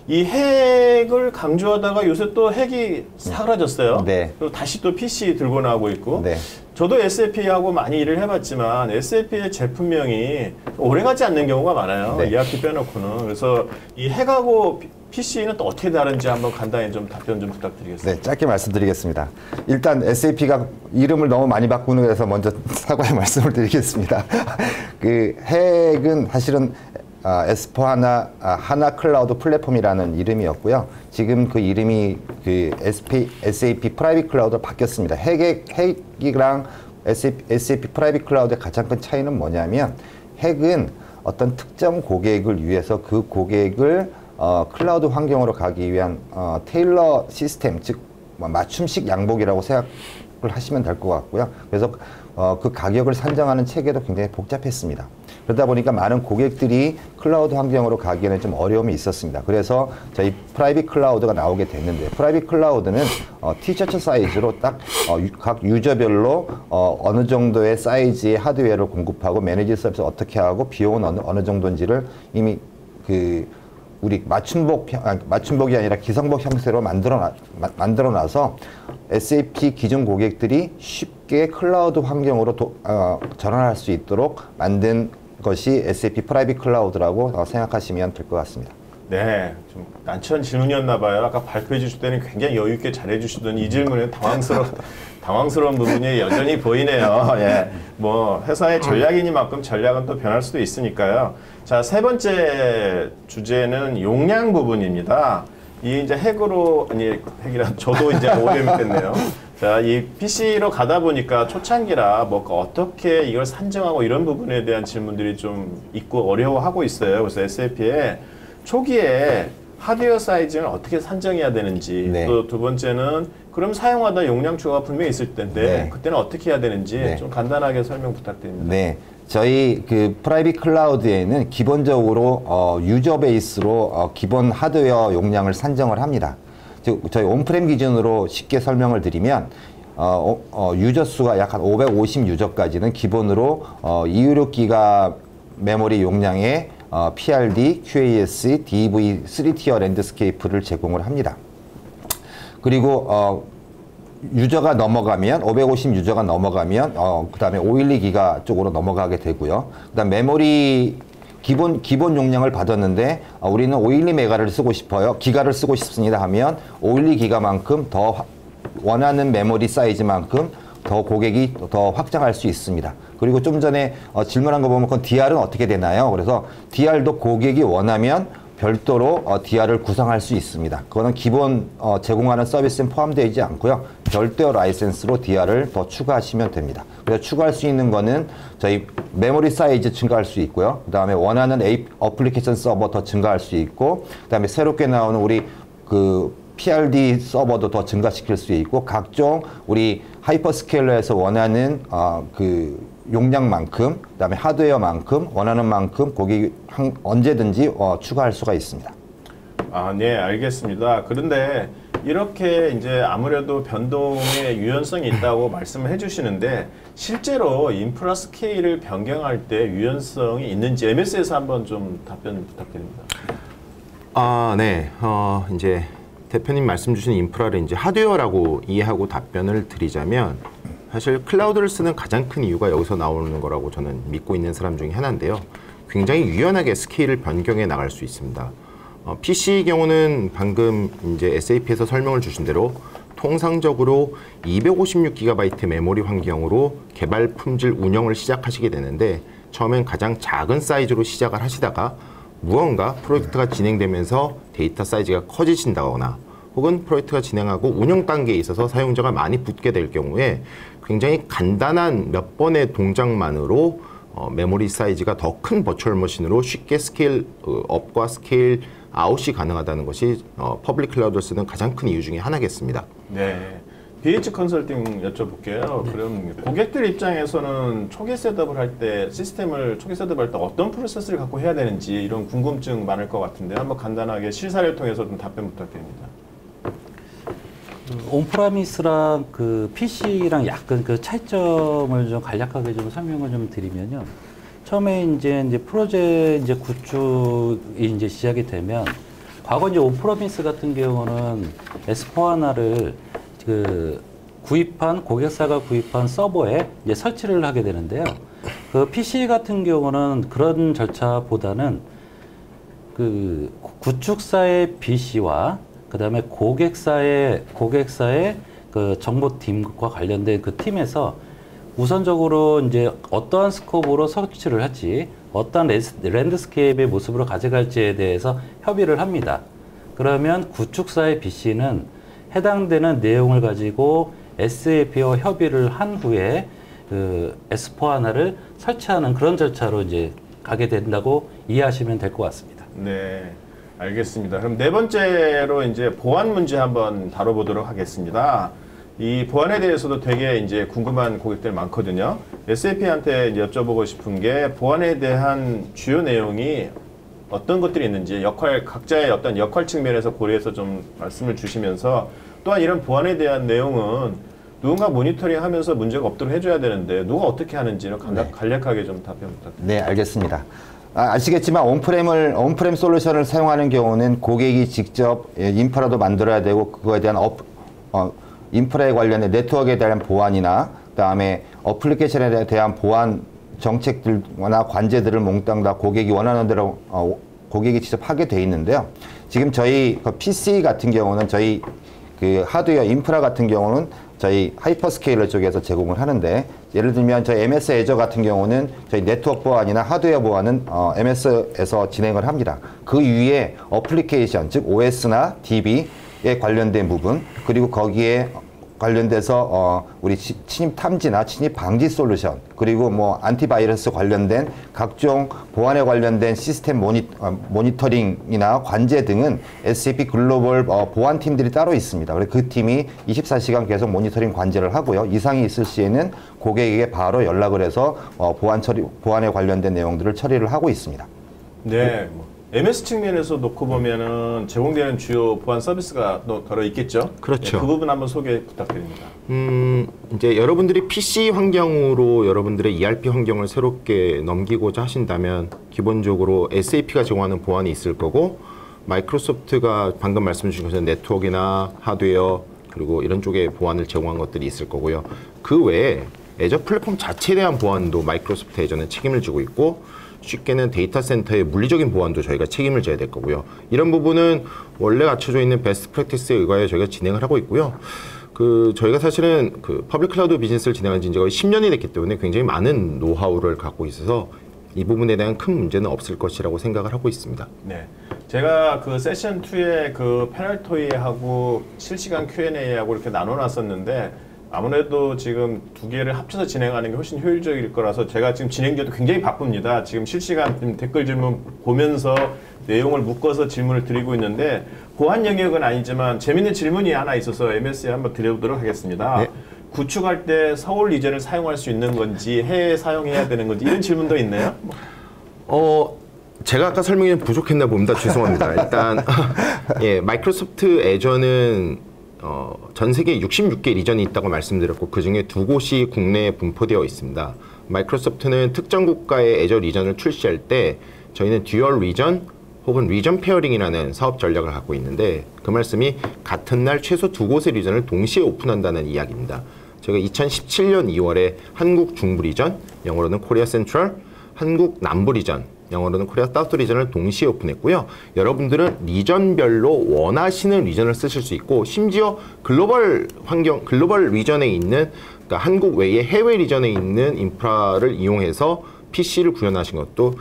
이 핵을 강조하다가 요새 또 핵이 사라졌어요. 네. 그리고 다시 또 PC 들고 나오고 있고. 네. 저도 SAP하고 많이 일을 해봤지만 SAP의 제품명이 오래가지 않는 경우가 많아요. 네. 2학기 빼놓고는. 그래서 이 핵하고 PC는 또 어떻게 다른지 한번 간단히 좀 답변 좀 부탁드리겠습니다. 네, 짧게 말씀드리겠습니다. 일단 SAP가 이름을 너무 많이 바꾸는 거라서 먼저 사과의 말씀을 드리겠습니다. 그 핵은 사실은 S/4HANA 하나 클라우드 플랫폼이라는 이름이었고요. 지금 그 이름이 그 SAP 프라이빗 클라우드로 바뀌었습니다. 핵이랑 SAP 프라이빗 클라우드의 가장 큰 차이는 뭐냐면 핵은 어떤 특정 고객을 위해서 그 고객을 클라우드 환경으로 가기 위한 테일러 시스템, 즉 맞춤식 양복이라고 생각을 하시면 될 것 같고요. 그래서 그 가격을 산정하는 체계도 굉장히 복잡했습니다. 그러다 보니까 많은 고객들이 클라우드 환경으로 가기에는 좀 어려움이 있었습니다. 그래서 저희 프라이빗 클라우드가 나오게 됐는데, 프라이빗 클라우드는 티셔츠 사이즈로 딱 각 유저별로 어느 정도의 사이즈의 하드웨어를 공급하고 매니지 서비스 어떻게 하고 비용은 어느 정도인지를 이미 우리 맞춤복이 아니라 기성복 형태로 만들어놔서 SAP 기존 고객들이 쉽게 클라우드 환경으로 전환할 수 있도록 만든 것이 SAP 프라이빗 클라우드라고 생각하시면 될 것 같습니다. 네, 좀 난처한 질문이었나 봐요. 아까 발표해 주실 때는 굉장히 여유 있게 잘해 주시더니 이 질문에 당황스러운 부분이 여전히 보이네요. 예, 뭐 회사의 전략이니만큼 전략은 또 변할 수도 있으니까요. 자, 세 번째 주제는 용량 부분입니다. 이 이제 핵이라 저도 이제 오해를 했네요. 자, 이 PC로 가다 보니까 초창기라 뭐 어떻게 이걸 산정하고 이런 부분에 대한 질문들이 좀 있고 어려워하고 있어요. 그래서 SAP에 초기에 하드웨어 사이즈는 어떻게 산정해야 되는지, 네. 또 두 번째는 그럼 사용하다 용량 추가가 분명히 있을 텐데 네. 그때는 어떻게 해야 되는지 네. 좀 간단하게 설명 부탁드립니다. 네. 저희 그 프라이빗 클라우드에는 기본적으로 유저 베이스로 기본 하드웨어 용량을 산정을 합니다. 즉 저희 온프렘 기준으로 쉽게 설명을 드리면 유저 수가 약 한 550 유저까지는 기본으로 256기가 메모리 용량의 PRD, QAS, DV 3티어 랜드스케이프를 제공을 합니다. 그리고 유저가 넘어가면 550 유저가 넘어가면 그다음에 512기가 쪽으로 넘어가게 되고요. 그다음 메모리 기본 용량을 받았는데 우리는 512메가를 쓰고 싶어요. 기가를 쓰고 싶습니다 하면 512기가만큼 더 원하는 메모리 사이즈만큼 더 고객이 더 확장할 수 있습니다. 그리고 좀 전에 질문한 거 보면 그건 DR은 어떻게 되나요? 그래서 DR도 고객이 원하면 별도로 DR을 구성할 수 있습니다. 그거는 기본 제공하는 서비스는 포함되어 있지 않고요. 별도 라이센스로 DR을 더 추가하시면 됩니다. 그래서 추가할 수 있는 거는 저희 메모리 사이즈 증가할 수 있고요. 그 다음에 원하는 어플리케이션 서버 더 증가할 수 있고, 그 다음에 새롭게 나오는 우리 PRD 서버도 더 증가시킬 수 있고, 각종 우리 하이퍼스케일러에서 원하는 용량만큼, 그다음에 하드웨어만큼 원하는 만큼 고객이 언제든지 추가할 수가 있습니다. 네, 알겠습니다. 그런데 이렇게 이제 아무래도 변동의 유연성이 있다고 말씀을 해주시는데 실제로 인프라 스케일을 변경할 때 유연성이 있는지 MS에서 한번 좀 답변 부탁드립니다. 네. 이제 대표님 말씀 주신 인프라를 이제 하드웨어라고 이해하고 답변을 드리자면 사실 클라우드를 쓰는 가장 큰 이유가 여기서 나오는 거라고 저는 믿고 있는 사람 중에 하나인데요. 굉장히 유연하게 스케일을 변경해 나갈 수 있습니다. PC의 경우는 방금 이제 SAP에서 설명을 주신 대로 통상적으로 256GB 메모리 환경으로 개발 품질 운영을 시작하시게 되는데 처음엔 가장 작은 사이즈로 시작을 하시다가 무언가 프로젝트가 진행되면서 데이터 사이즈가 커지신다거나 혹은 프로젝트가 진행하고 운영 단계에 있어서 사용자가 많이 붙게 될 경우에 굉장히 간단한 몇 번의 동작만으로 메모리 사이즈가 더 큰 버추얼 머신으로 쉽게 스케일 업과 스케일 아웃이 가능하다는 것이 퍼블릭 클라우드를 쓰는 가장 큰 이유 중에 하나겠습니다. 네. BH 컨설팅 여쭤볼게요. 네. 그럼 고객들 입장에서는 초기 셋업을 할 때 초기 셋업할 때 어떤 프로세스를 갖고 해야 되는지 이런 궁금증 많을 것 같은데 한번 간단하게 실사를 통해서 좀 답변 부탁드립니다. 온프라미스랑 PC랑 약간 차이점을 좀 간략하게 좀 설명을 좀 드리면요. 처음에 이제 프로젝트 구축이 이제 시작이 되면 과거 이제 온프라미스 같은 경우는 S4하나를 고객사가 구입한 서버에 이제 설치를 하게 되는데요. PC 같은 경우는 그런 절차보다는 구축사의 BC와 그다음에 고객사의 정보팀과 관련된 팀에서 우선적으로 이제 어떠한 스코프로 설치를 할지, 어떠한 랜드스케이프의 모습으로 가져갈지에 대해서 협의를 합니다. 그러면 구축사의 BC는 해당되는 내용을 가지고 SAP와 협의를 한 후에 S4하나를 설치하는 그런 절차로 이제 가게 된다고 이해하시면 될 것 같습니다. 네, 알겠습니다. 그럼 네 번째로 이제 보안 문제 한번 다뤄보도록 하겠습니다. 이 보안에 대해서도 되게 이제 궁금한 고객들 많거든요. SAP한테 여쭤보고 싶은 게 보안에 대한 주요 내용이 어떤 것들이 있는지 각자의 어떤 역할 측면에서 고려해서 좀 말씀을 주시면서 또한 이런 보안에 대한 내용은 누군가 모니터링하면서 문제가 없도록 해줘야 되는데 누가 어떻게 하는지는 간략하게 좀 답변 부탁드립니다. 네, 알겠습니다. 아시겠지만 온프렘 솔루션을 사용하는 경우는 고객이 직접 인프라도 만들어야 되고 그거에 대한 인프라에 관련된 네트워크에 대한 보안이나 그다음에 어플리케이션에 대한 보안 정책들이나 관제들을 몽땅 다 고객이 원하는 대로 고객이 직접 하게 돼 있는데요. 지금 저희 PC 같은 경우는 저희 하드웨어 인프라 같은 경우는 저희 하이퍼스케일러 쪽에서 제공을 하는데, 예를 들면 저희 MS 애저 같은 경우는 저희 네트워크 보안이나 하드웨어 보안은 MS에서 진행을 합니다. 그 위에 어플리케이션, 즉 OS나 DB에 관련된 부분, 그리고 거기에 관련돼서 우리 침입 탐지나 침입 방지 솔루션, 그리고 뭐 안티바이러스 관련된 각종 보안에 관련된 시스템 모니터링이나 관제 등은 SAP 글로벌 보안팀들이 따로 있습니다. 그래서 그 팀이 24시간 계속 모니터링 관제를 하고요. 이상이 있을 시에는 고객에게 바로 연락을 해서 보안에 관련된 내용들을 처리를 하고 있습니다. 네. MS 측면에서 놓고 보면은 제공되는 주요 보안 서비스가 더러 있겠죠? 그렇죠. 네, 그 부분 한번 소개 부탁드립니다. 이제 여러분들이 PC 환경으로 여러분들의 ERP 환경을 새롭게 넘기고자 하신다면 기본적으로 SAP가 제공하는 보안이 있을 거고 마이크로소프트가 방금 말씀 주신 것처럼 네트워크나 하드웨어 그리고 이런 쪽에 보안을 제공한 것들이 있을 거고요. 그 외에 애저 플랫폼 자체에 대한 보안도 마이크로소프트 애저는 책임을 지고 있고 쉽게는 데이터 센터의 물리적인 보안도 저희가 책임을 져야 될 거고요. 이런 부분은 원래 갖춰져 있는 베스트 프랙티스에 의거해 저희가 진행을 하고 있고요. 저희가 사실은 퍼블릭 클라우드 비즈니스를 진행한 지 이제 거의 10년이 됐기 때문에 굉장히 많은 노하우를 갖고 있어서 이 부분에 대한 큰 문제는 없을 것이라고 생각을 하고 있습니다. 네. 제가 세션 2에 패널 토의하고 실시간 Q&A하고 이렇게 나눠놨었는데 아무래도 지금 두 개를 합쳐서 진행하는 게 훨씬 효율적일 거라서 제가 지금 진행자도 굉장히 바쁩니다. 지금 실시간 댓글 질문 보면서 내용을 묶어서 질문을 드리고 있는데 보안 영역은 아니지만 재밌는 질문이 하나 있어서 MS에 한번 드려보도록 하겠습니다. 네. 구축할 때 서울 리전을 사용할 수 있는 건지 해외에 사용해야 되는 건지 이런 질문도 있나요? 제가 아까 설명이 좀 부족했나 봅니다. 죄송합니다. 일단 예, 마이크로소프트 애저는 전 세계 66개 리전이 있다고 말씀드렸고 그중에 2곳이 국내에 분포되어 있습니다. 마이크로소프트는 특정 국가의 애저 리전을 출시할 때 저희는 듀얼 리전 혹은 리전 페어링이라는 사업 전략을 갖고 있는데 그 말씀이 같은 날 최소 2곳의 리전을 동시에 오픈한다는 이야기입니다. 저희가 2017년 2월에 한국 중부 리전, 영어로는 코리아 센트럴, 한국 남부 리전, 영어로는 코리아 사우스 리전을 동시에 오픈했고요. 여러분들은 리전별로 원하시는 리전을 쓰실 수 있고 심지어 글로벌 리전에 있는 그러니까 한국 외의 해외 리전에 있는 인프라를 이용해서 PC를 구현하신 것도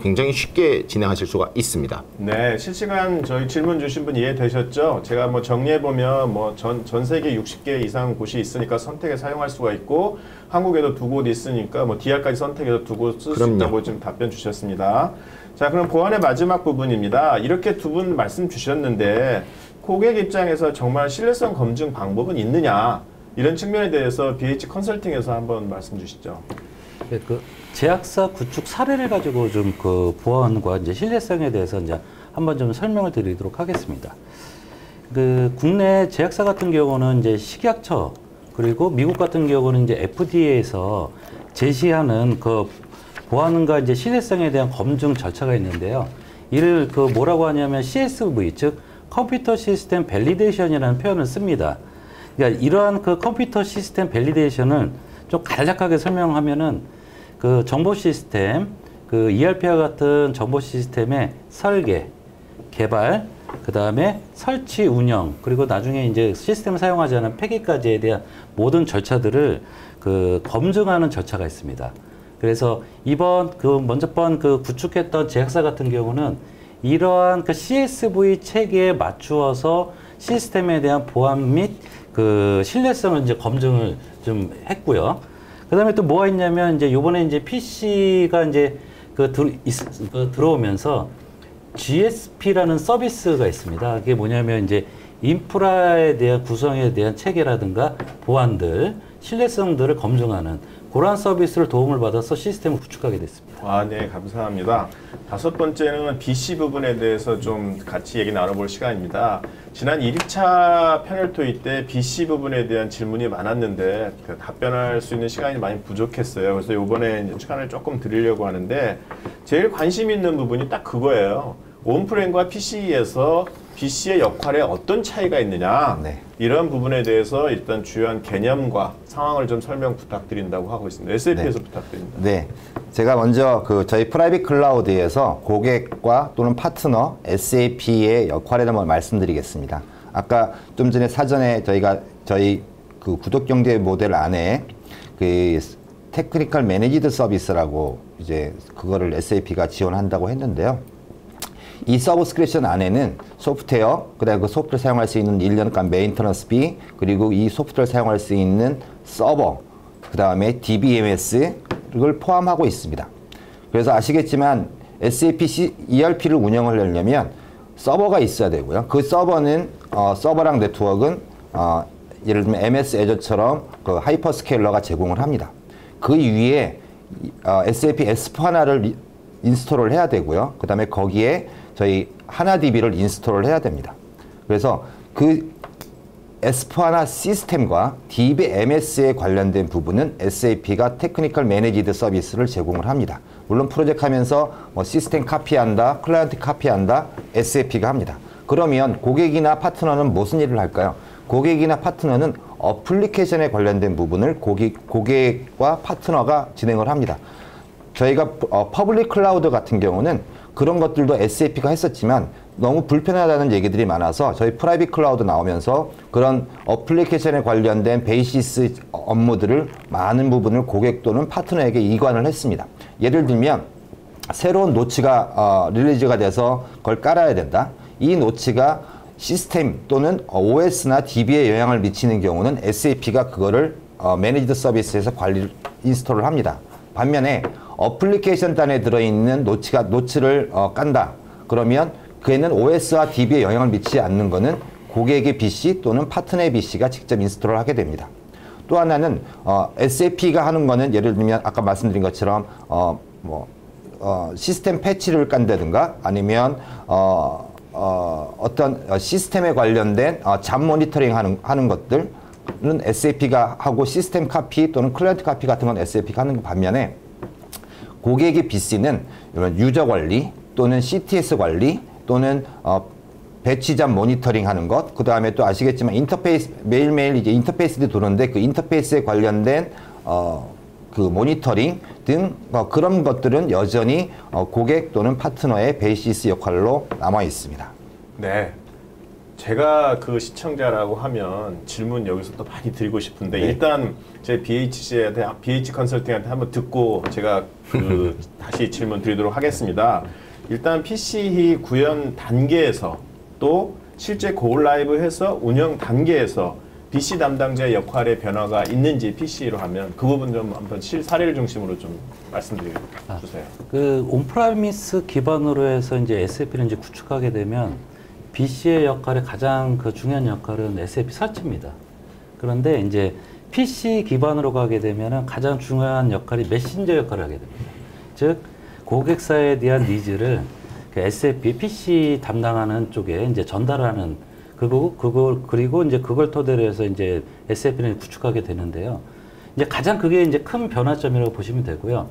굉장히 쉽게 진행하실 수가 있습니다. 네, 실시간 저희 질문 주신 분 이해되셨죠? 제가 정리해보면 전 세계 60개 이상 곳이 있으니까 선택해 사용할 수가 있고 한국에도 2곳 있으니까 DR까지 선택해서 2곳 쓸 수 있다고 지금 답변 주셨습니다. 자, 그럼 보안의 마지막 부분입니다. 이렇게 두 분 말씀 주셨는데 고객 입장에서 정말 신뢰성 검증 방법은 있느냐? 이런 측면에 대해서 BH 컨설팅에서 한번 말씀 주시죠. 네, 제약사 구축 사례를 가지고 좀 보안과 이제 신뢰성에 대해서 이제 한번 좀 설명을 드리도록 하겠습니다. 국내 제약사 같은 경우는 이제 식약처 그리고 미국 같은 경우는 이제 FDA에서 제시하는 보안과 이제 신뢰성에 대한 검증 절차가 있는데요. 이를 뭐라고 하냐면 CSV 즉 컴퓨터 시스템 밸리데이션이라는 표현을 씁니다. 그러니까 이러한 컴퓨터 시스템 밸리데이션을 좀 간략하게 설명하면은 정보 시스템, ERP와 같은 정보 시스템의 설계, 개발, 그 다음에 설치, 운영, 그리고 나중에 이제 시스템을 사용하지 않은 폐기까지에 대한 모든 절차들을 검증하는 절차가 있습니다. 그래서 이번 먼저 구축했던 제약사 같은 경우는 이러한 CSV 체계에 맞추어서 시스템에 대한 보안 및 신뢰성을 이제 검증을 좀 했고요. 그 다음에 또 뭐가 있냐면 이제 요번에 이제 PC가 이제 들어오면서 GSP라는 서비스가 있습니다. 그게 뭐냐면 이제 인프라에 대한 구성에 대한 체계라든가 보안들, 신뢰성들을 검증하는 그러한 서비스를 도움을 받아서 시스템을 구축하게 됐습니다. 네, 감사합니다. 다섯 번째는 BC 부분에 대해서 좀 같이 얘기 나눠볼 시간입니다. 지난 1차 패널 토의 때 BC 부분에 대한 질문이 많았는데 답변할 수 있는 시간이 많이 부족했어요. 그래서 이번에 시간을 조금 드리려고 하는데 제일 관심 있는 부분이 딱 그거예요. 온프렘과 PC에서 BC의 역할에 어떤 차이가 있느냐, 네. 이런 부분에 대해서 일단 주요한 개념과 상황을 좀 설명 부탁드린다고 하고 있습니다. SAP에서 네. 부탁드립니다. 네. 제가 먼저 저희 프라이빗 클라우드에서 고객과 또는 파트너 SAP의 역할에 한번 말씀드리겠습니다. 아까 좀 전에 사전에 저희 구독 경제 모델 안에 테크니컬 매니지드 서비스라고 이제 그거를 SAP가 지원한다고 했는데요. 이 서브스크립션 안에는 소프트웨어, 그다음에 그 소프트를 사용할 수 있는 1년간 메인터넌스비, 그리고 이 소프트를 사용할 수 있는 서버, 그다음에 DBMS를 포함하고 있습니다. 그래서 아시겠지만 SAP ERP를 운영을 하려면 서버가 있어야 되고요. 그 서버는 서버랑 네트워크는 예를 들면 MS 애저처럼 하이퍼스케일러가 제공을 합니다. 그 위에 SAP S4HANA를 인스톨을 해야 되고요. 그 다음에 거기에 저희 하나DB를 인스톨을 해야 됩니다. 그래서 그 S/4HANA 시스템과 DBMS에 관련된 부분은 SAP가 테크니컬 매니지드 서비스를 제공을 합니다. 물론 프로젝트 하면서 뭐 시스템 카피한다, 클라이언트 카피한다, SAP가 합니다. 그러면 고객이나 파트너는 무슨 일을 할까요? 고객이나 파트너는 어플리케이션에 관련된 부분을 고객과 파트너가 진행을 합니다. 저희가 퍼블릭 클라우드 같은 경우는 그런 것들도 SAP가 했었지만 너무 불편하다는 얘기들이 많아서 저희 프라이빗 클라우드 나오면서 그런 어플리케이션에 관련된 베이시스 업무들을 많은 부분을 고객 또는 파트너에게 이관을 했습니다. 예를 들면 새로운 노치가 릴리즈가 돼서 그걸 깔아야 된다. 이 노치가 시스템 또는 OS나 DB에 영향을 미치는 경우는 SAP가 그거를 매니지드 서비스에서 관리 인스톨을 합니다. 반면에 어플리케이션 단에 들어있는 노치를 깐다. 그러면 그에는 OS와 DB에 영향을 미치지 않는 것은 고객의 PC 또는 파트너의 PC가 직접 인스톨을 하게 됩니다. 또 하나는 SAP가 하는 거는 예를 들면 아까 말씀드린 것처럼 시스템 패치를 깐다든가 아니면 어떤 시스템에 관련된 잡 모니터링 하는 것들은 SAP가 하고 시스템 카피 또는 클라이언트 카피 같은 건 SAP가 하는 반면에 고객의 PC는 이런 유저 관리 또는 CTS 관리 또는 배치 잡 모니터링 하는 것, 그 다음에 또 아시겠지만 인터페이스, 매일매일 이제 인터페이스도 도는데 그 인터페이스에 관련된 그 모니터링 등 그런 것들은 여전히 고객 또는 파트너의 베이시스 역할로 남아 있습니다. 네. 제가 그 시청자라고 하면 질문 여기서 또 많이 드리고 싶은데 네. 일단 제 BH 컨설팅한테 한번 듣고 제가 다시 질문 드리도록 하겠습니다. 일단 PC 구현 단계에서 또 실제 고 라이브 해서 운영 단계에서 PC 담당자의 역할의 변화가 있는지 PC로 하면 그 부분 좀 한번 사례를 중심으로 좀 말씀드려 주세요. 그 온프라미스 기반으로 해서 이제 SAP를 이제 구축하게 되면 PC의 역할의 가장 그 중요한 역할은 SAP 설치입니다. 그런데 이제 PC 기반으로 가게 되면은 가장 중요한 역할이 메신저 역할을 하게 됩니다. 즉 고객사에 대한 니즈를 그 SAP PC 담당하는 쪽에 이제 전달하는 그리고 이제 그걸 토대로 해서 이제 SAP를 구축하게 되는데요. 이제 가장 그게 이제 큰 변화점이라고 보시면 되고요.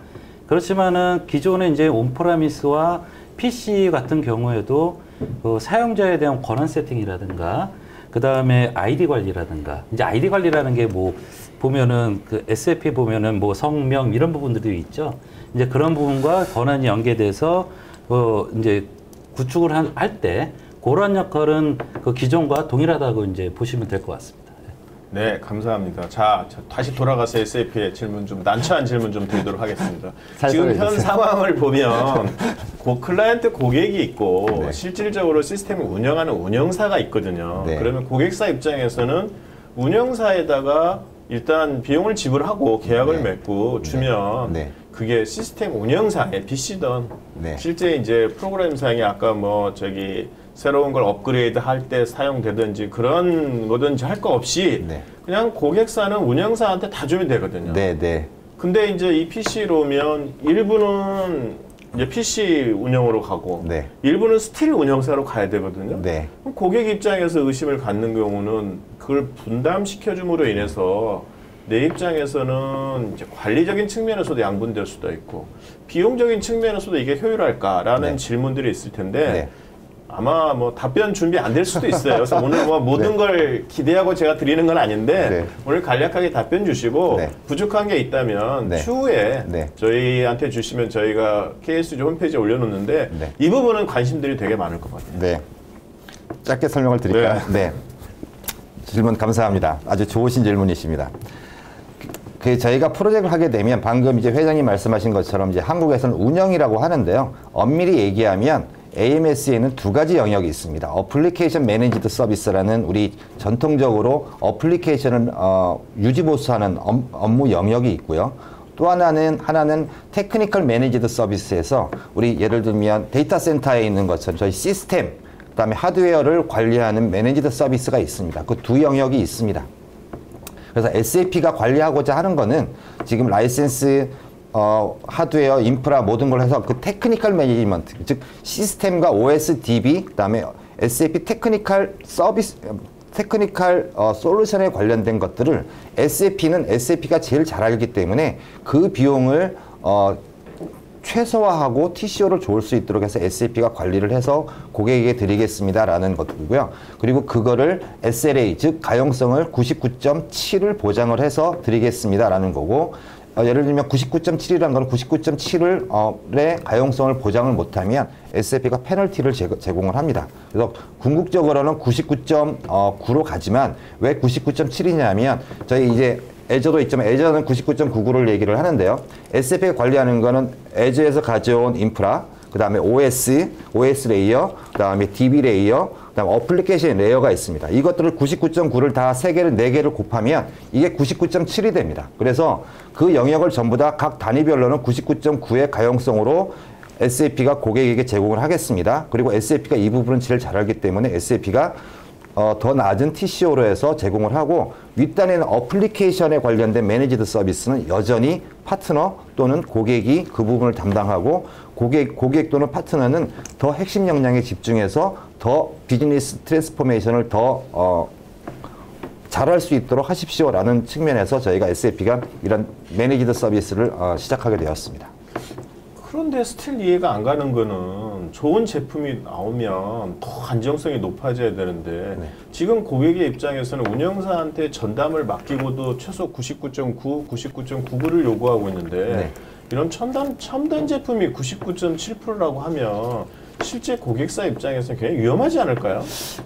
그렇지만은 기존에 이제 온프라미스와 PC 같은 경우에도 그 사용자에 대한 권한 세팅이라든가 그 다음에 아이디 관리라든가 이제 아이디 관리라는 게 뭐 보면은 그 SAP 보면은 뭐 성명 이런 부분들이 있죠. 이제 그런 부분과 권한이 연계돼서 이제 구축을 할 때 그런 역할은 그 기존과 동일하다고 이제 보시면 될 것 같습니다. 네, 감사합니다. 자, 다시 돌아가서 SAP의 질문 좀 난처한 질문 좀 드리도록 하겠습니다. 지금 현 상황을 보면 클라이언트 고객이 있고 네. 실질적으로 시스템을 운영하는 운영사가 있거든요. 네. 그러면 고객사 입장에서는 운영사에다가 일단 비용을 지불하고 계약을 네. 맺고 주면 네. 그게 시스템 운영사의 PC든 네. 실제 이제 프로그램상에 아까 새로운 걸 업그레이드 할 때 사용되든지 그런 거든지 할 거 없이 네. 그냥 고객사는 운영사한테 다 주면 되거든요. 네, 네. 근데 이제 이 PC로면 일부는 이제 PC 운영으로 가고 네. 일부는 스틸 운영사로 가야 되거든요. 네. 그럼 고객 입장에서 의심을 갖는 경우는 그걸 분담시켜줌으로 인해서 내 입장에서는 이제 관리적인 측면에서도 양분될 수도 있고 비용적인 측면에서도 이게 효율할까라는 네. 질문들이 있을 텐데 네. 아마 답변 준비 안 될 수도 있어요. 그래서 오늘 모든 네. 걸 기대하고 제가 드리는 건 아닌데 네. 오늘 간략하게 답변 주시고 네. 부족한 게 있다면 네. 추후에 네. 저희한테 주시면 저희가 KSG 홈페이지에 올려놓는데 네. 이 부분은 관심들이 되게 많을 것 같아요. 네. 짧게 설명을 드릴까요? 네. 질문 감사합니다. 아주 좋으신 질문이십니다. 저희가 프로젝트를 하게 되면 방금 이제 회장님 말씀하신 것처럼 이제 한국에서는 운영이라고 하는데요. 엄밀히 얘기하면 AMS에는 두 가지 영역이 있습니다. 어플리케이션 매니지드 서비스라는 우리 전통적으로 어플리케이션을 유지보수하는 업무 영역이 있고요. 또 하나는 테크니컬 매니지드 서비스에서 우리 예를 들면 데이터 센터에 있는 것처럼 저희 시스템, 그다음에 하드웨어를 관리하는 매니지드 서비스가 있습니다. 그 두 영역이 있습니다. 그래서 SAP가 관리하고자 하는 거는 지금 라이센스 하드웨어, 인프라 모든 걸 해서 그 테크니컬 매니지먼트, 즉 시스템과 OS, DB, 그다음에 SAP 테크니컬 서비스, 테크니컬 솔루션에 관련된 것들을 SAP는 SAP가 제일 잘 알기 때문에 그 비용을 최소화하고 TCO를 좋을 수 있도록 해서 SAP가 관리를 해서 고객에게 드리겠습니다라는 것이고요. 그리고 그거를 SLA, 즉 가용성을 99.7을 보장을 해서 드리겠습니다라는 거고, 예를 들면 99.7이라는 건 99.7의 가용성을 보장을 못하면 SAP가 페널티를 제공을 합니다. 그래서 궁극적으로는 99.9로 가지만 왜 99.7이냐면 저희 이제 애저도 있지만 애저는 99.99를 얘기를 하는데요. SAP가 관리하는 거는 애저에서 가져온 인프라, 그 다음에 OS 레이어, 그 다음에 DB 레이어, 그 다음에 어플리케이션 레이어가 있습니다. 이것들을 99.9를 다 3개를, 4개를 곱하면 이게 99.7이 됩니다. 그래서 그 영역을 전부 다 각 단위별로는 99.9의 가용성으로 SAP가 고객에게 제공을 하겠습니다. 그리고 SAP가 이 부분은 제일 잘 알기 때문에 SAP가 더 낮은 TCO로 해서 제공을 하고, 윗단에는 어플리케이션에 관련된 매니지드 서비스는 여전히 파트너 또는 고객이 그 부분을 담당하고, 고객 또는 파트너는 더 핵심 역량에 집중해서 더 비즈니스 트랜스포메이션을 더 잘할 수 있도록 하십시오라는 측면에서 저희가 SAP가 이런 매니지드 서비스를 시작하게 되었습니다. 그런데 스틸 이해가 안 가는 거는 좋은 제품이 나오면 더 안정성이 높아져야 되는데 지금 고객의 입장에서는 운영사한테 전담을 맡기고도 최소 99.9, 99.99를 요구하고 있는데 이런 첨단 제품이 99.7%라고 하면 실제 고객사 입장에서는 굉장히 위험하지 않을까요?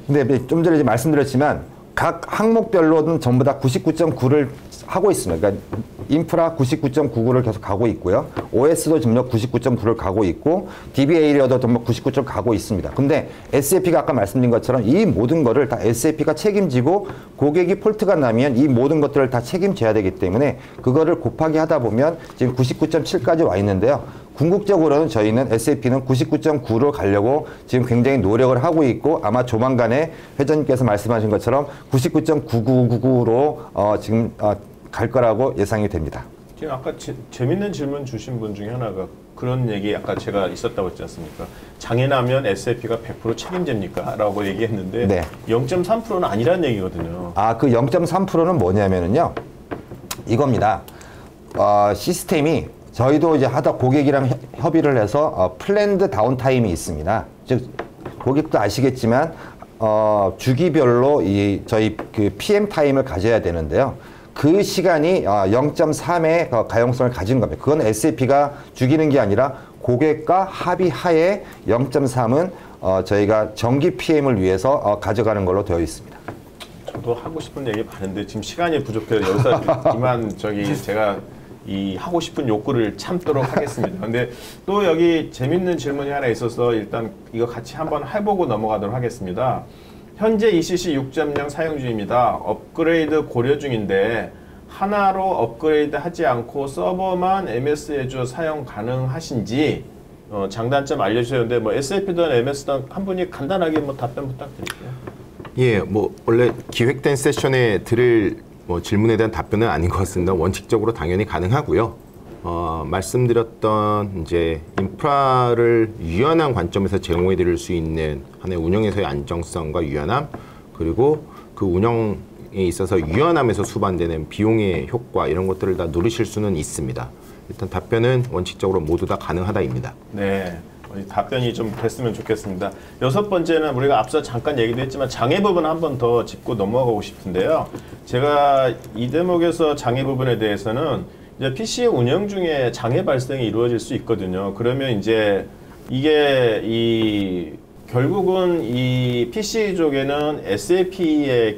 근데 좀 전에 이제 말씀드렸지만 각 항목별로는 전부 다 99.9를 하고 있습니다. 그러니까 인프라 99.99를 계속 가고 있고요. OS도 전부 99.9를 가고 있고, DBA리어도 전부 99.9 가고 있습니다. 근데 SAP가 아까 말씀드린 것처럼 이 모든 거를 다 SAP가 책임지고, 고객이 폴트가 나면 이 모든 것들을 다 책임져야 되기 때문에 그거를 곱하기 하다 보면 지금 99.7까지 와 있는데요. 궁극적으로는 저희는 SAP는 99.9로 가려고 지금 굉장히 노력을 하고 있고, 아마 조만간에 회장님께서 말씀하신 것처럼 99.9999로 지금 갈 거라고 예상이 됩니다. 지금 아까 재밌는 질문 주신 분 중에 하나가 그런 얘기 아까 제가 있었다고 했지 않습니까? 장애 나면 SAP가 100% 책임집니까? 라고 얘기했는데 네. 0.3%는 아니라는 얘기거든요. 그 0.3%는 뭐냐면은요, 이겁니다. 시스템이 저희도 이제 하다 고객이랑 협의를 해서 플랜드 다운타임이 있습니다. 즉 고객도 아시겠지만 주기별로 저희 그 PM 타임을 가져야 되는데요. 그 시간이 0.3의 가용성을 가진 겁니다. 그건 SAP가 죽이는 게 아니라 고객과 합의하에 0.3은 저희가 정기 PM을 위해서 가져가는 걸로 되어 있습니다. 저도 하고 싶은 얘기 많은데 지금 시간이 부족해서 여기서 이만 제가 이 하고 싶은 욕구를 참도록 하겠습니다. 근데 또 여기 재밌는 질문이 하나 있어서 일단 이거 같이 한번 해보고 넘어가도록 하겠습니다. 현재 ECC 6.0 사용 중입니다. 업그레이드 고려 중인데 하나로 업그레이드 하지 않고 서버만 MS 애주 사용 가능하신지 장단점 알려주셨는데 뭐 SAP든 MS든 한 분이 간단하게 뭐 답변 부탁드릴게요. 예, 뭐 원래 기획된 세션에 드릴 질문에 대한 답변은 아닌 것 같습니다. 원칙적으로 당연히 가능하고요. 말씀드렸던 이제 인프라를 유연한 관점에서 제공해 드릴 수 있는 하나의 운영에서의 안정성과 유연함, 그리고 그 운영에 있어서 유연함에서 수반되는 비용의 효과, 이런 것들을 다 누리실 수는 있습니다. 일단 답변은 원칙적으로 모두 다 가능하다입니다. 네. 답변이 좀 됐으면 좋겠습니다. 6번째는 우리가 앞서 잠깐 얘기도 했지만 장애 부분 한 번 더 짚고 넘어가고 싶은데요. 제가 이 대목에서 장애 부분에 대해서는 이제 PC 운영 중에 장애 발생이 이루어질 수 있거든요. 그러면 이제 이게 결국은 이 PC 쪽에는 SAP의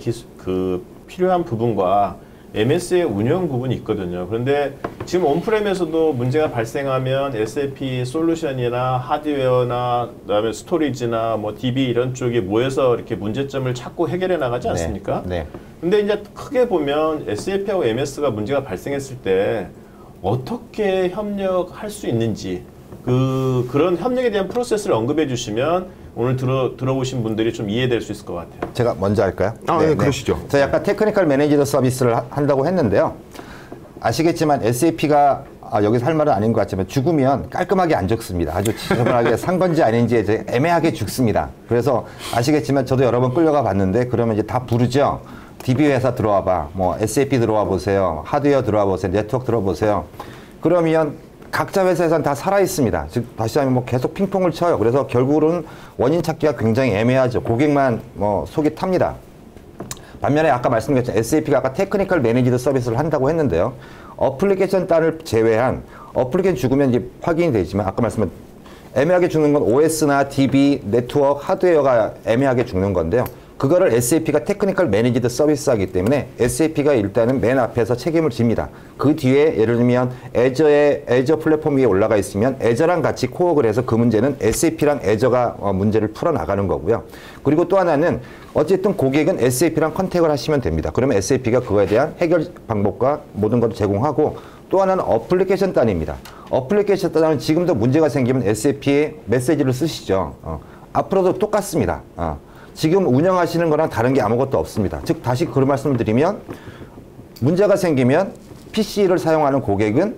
필요한 부분과 MS의 운영 부분이 있거든요. 그런데 지금 온프렘에서도 문제가 발생하면 SAP 솔루션이나 하드웨어나 그다음에 스토리지나 뭐 DB 이런 쪽이 모여서 이렇게 문제점을 찾고 해결해 나가지 않습니까? 네. 근데 이제 크게 보면 SAP하고 MS가 문제가 발생했을 때 어떻게 협력할 수 있는지 그런 협력에 대한 프로세스를 언급해 주시면 오늘 들어오신 분들이 좀 이해될 수 있을 것 같아요. 제가 먼저 할까요? 네, 그러시죠. 저희 아까 테크니컬 매니지드 서비스를 한다고 했는데요. 아시겠지만 SAP가 여기서 할 말은 아닌 것 같지만 죽으면 깔끔하게 안 죽습니다. 아주 지저분하게 산 건지 아닌지 이제 애매하게 죽습니다. 그래서 아시겠지만 저도 여러 번 끌려가 봤는데 그러면 이제 다 부르죠. DB 회사 들어와 봐. 뭐 SAP 들어와 보세요. 하드웨어 들어와 보세요. 네트워크 들어보세요. 그러면 각자 회사에서는 다 살아 있습니다. 즉 다시 하면 뭐 계속 핑퐁을 쳐요. 그래서 결국은 원인 찾기가 굉장히 애매하죠. 고객만 뭐 속이 탑니다. 반면에 아까 말씀드렸죠. SAP가 아까 테크니컬 매니지드 서비스를 한다고 했는데요. 어플리케이션 단을 제외한 어플리케이션 죽으면 이제 확인이 되지만 아까 말씀한 애매하게 죽는 건 OS나 DB, 네트워크, 하드웨어가 애매하게 죽는 건데요. 그거를 SAP가 테크니컬 매니지드 서비스하기 때문에 SAP가 일단은 맨 앞에서 책임을 집니다. 그 뒤에 예를 들면 애저 플랫폼 위에 올라가 있으면 애저랑 같이 코어를 해서 그 문제는 SAP랑 애저가 문제를 풀어나가는 거고요. 그리고 또 하나는 어쨌든 고객은 SAP랑 컨택을 하시면 됩니다. 그러면 SAP가 그거에 대한 해결 방법과 모든 것을 제공하고 또 하나는 어플리케이션 단입니다. 어플리케이션 단은 지금도 문제가 생기면 SAP에 메시지를 쓰시죠. 앞으로도 똑같습니다. 지금 운영하시는 거랑 다른 게 아무것도 없습니다. 즉 다시 그런 말씀을 드리면 문제가 생기면 PC를 사용하는 고객은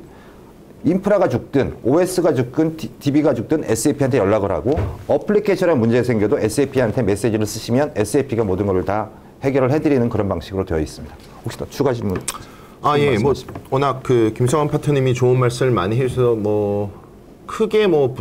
인프라가 죽든 OS가 죽든 DB가 죽든 SAP한테 연락을 하고 어플리케이션에 문제가 생겨도 SAP한테 메시지를 쓰시면 SAP가 모든 걸 다 해결을 해드리는 그런 방식으로 되어 있습니다. 혹시 더 추가 질문? 예, 뭐 워낙 그 김성환 파트님이 좋은 말씀을 많이 해주셔서 뭐 크게 뭐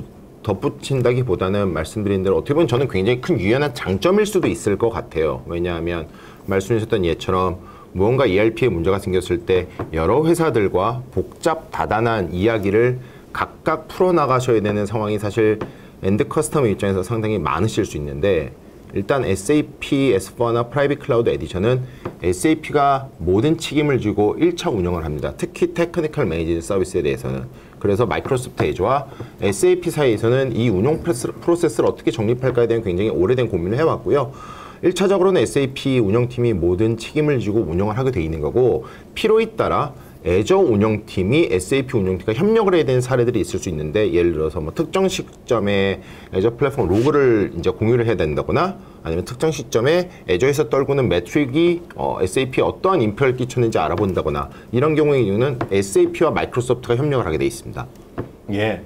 덧붙인다기보다는 말씀드린 대로 어떻게 보면 저는 굉장히 큰 유연한 장점일 수도 있을 것 같아요. 왜냐하면 말씀하셨던 예처럼 무언가 ERP에 문제가 생겼을 때 여러 회사들과 복잡 다단한 이야기를 각각 풀어나가셔야 되는 상황이 사실 엔드 커스터머 입장에서 상당히 많으실 수 있는데 일단 SAP S4하나 프라이빗 클라우드 에디션은 SAP가 모든 책임을 지고 1차 운영을 합니다. 특히 테크니컬 매니지드 서비스에 대해서는. 그래서 마이크로소프트 애저와 SAP 사이에서는 이 운영 프로세스를 어떻게 정립할까에 대한 굉장히 오래된 고민을 해왔고요. 1차적으로는 SAP 운영팀이 모든 책임을 지고 운영을 하게 돼 있는 거고 필요에 따라 애저 운영팀이 SAP 운영팀과 협력을 해야 되는 사례들이 있을 수 있는데 예를 들어서 뭐 특정 시점에 애저 플랫폼 로그를 이제 공유를 해야 된다거나 아니면 특정 시점에 애저에서 떨구는 매트릭이 SAP에 어떠한 임팩트를 끼쳤는지 알아본다거나 이런 경우의 이유는 SAP와 마이크로소프트가 협력을 하게 돼 있습니다. 예.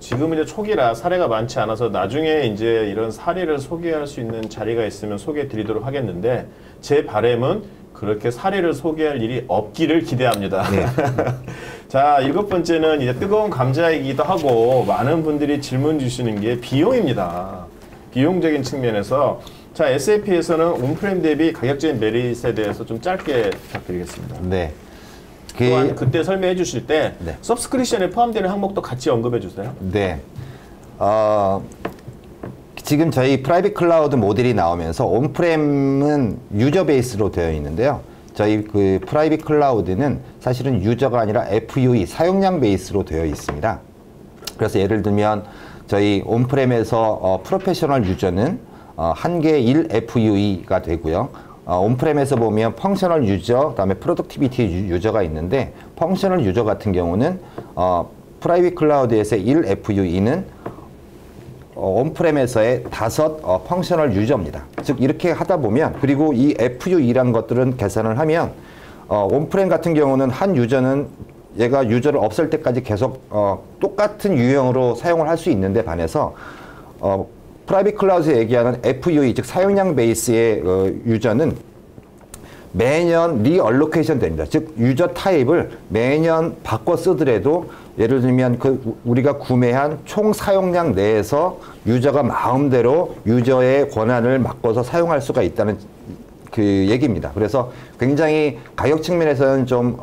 지금은 이제 초기라 사례가 많지 않아서 나중에 이제 이런 사례를 소개할 수 있는 자리가 있으면 소개해 드리도록 하겠는데 제 바람은 그렇게 사례를 소개할 일이 없기를 기대합니다. 네. 자, 7번째는 이제 뜨거운 감자이기도 하고 많은 분들이 질문 주시는 게 비용입니다. 비용적인 측면에서 자, SAP에서는 온프레임 대비 가격적인 메리트에 대해서 좀 짧게 부탁드리겠습니다. 네. 또한 그때 설명해 주실 때 네. 서브스크립션에 포함되는 항목도 같이 언급해 주세요. 네. 지금 저희 프라이빗 클라우드 모델이 나오면서 온프렘은 유저 베이스로 되어 있는데요. 저희 그 프라이빗 클라우드는 사실은 유저가 아니라 FUE, 사용량 베이스로 되어 있습니다. 그래서 예를 들면 저희 온프렘에서 프로페셔널 유저는 한개 1 FUE가 되고요. 온프렘에서 보면 펑셔널 유저, 그다음에 프로덕티비티 유저가 있는데 펑셔널 유저 같은 경우는 프라이빗 클라우드에서의 1 FUE는 온프렘에서의 5 펑셔널 유저입니다. 즉 이렇게 하다 보면 그리고 이 FUE라는 것들은 계산을 하면 온프렘 같은 경우는 한 유저는 얘가 유저를 없앨 때까지 계속 똑같은 유형으로 사용을 할 수 있는데 반해서 프라이빗 클라우드에서 얘기하는 FUE 즉 사용량 베이스의 유저는 매년 리얼로케이션 됩니다. 즉 유저 타입을 매년 바꿔 쓰더라도 예를 들면 우리가 구매한 총 사용량 내에서 유저가 마음대로 유저의 권한을 바꿔서 사용할 수가 있다는 그 얘기입니다. 그래서 굉장히 가격 측면에서는 좀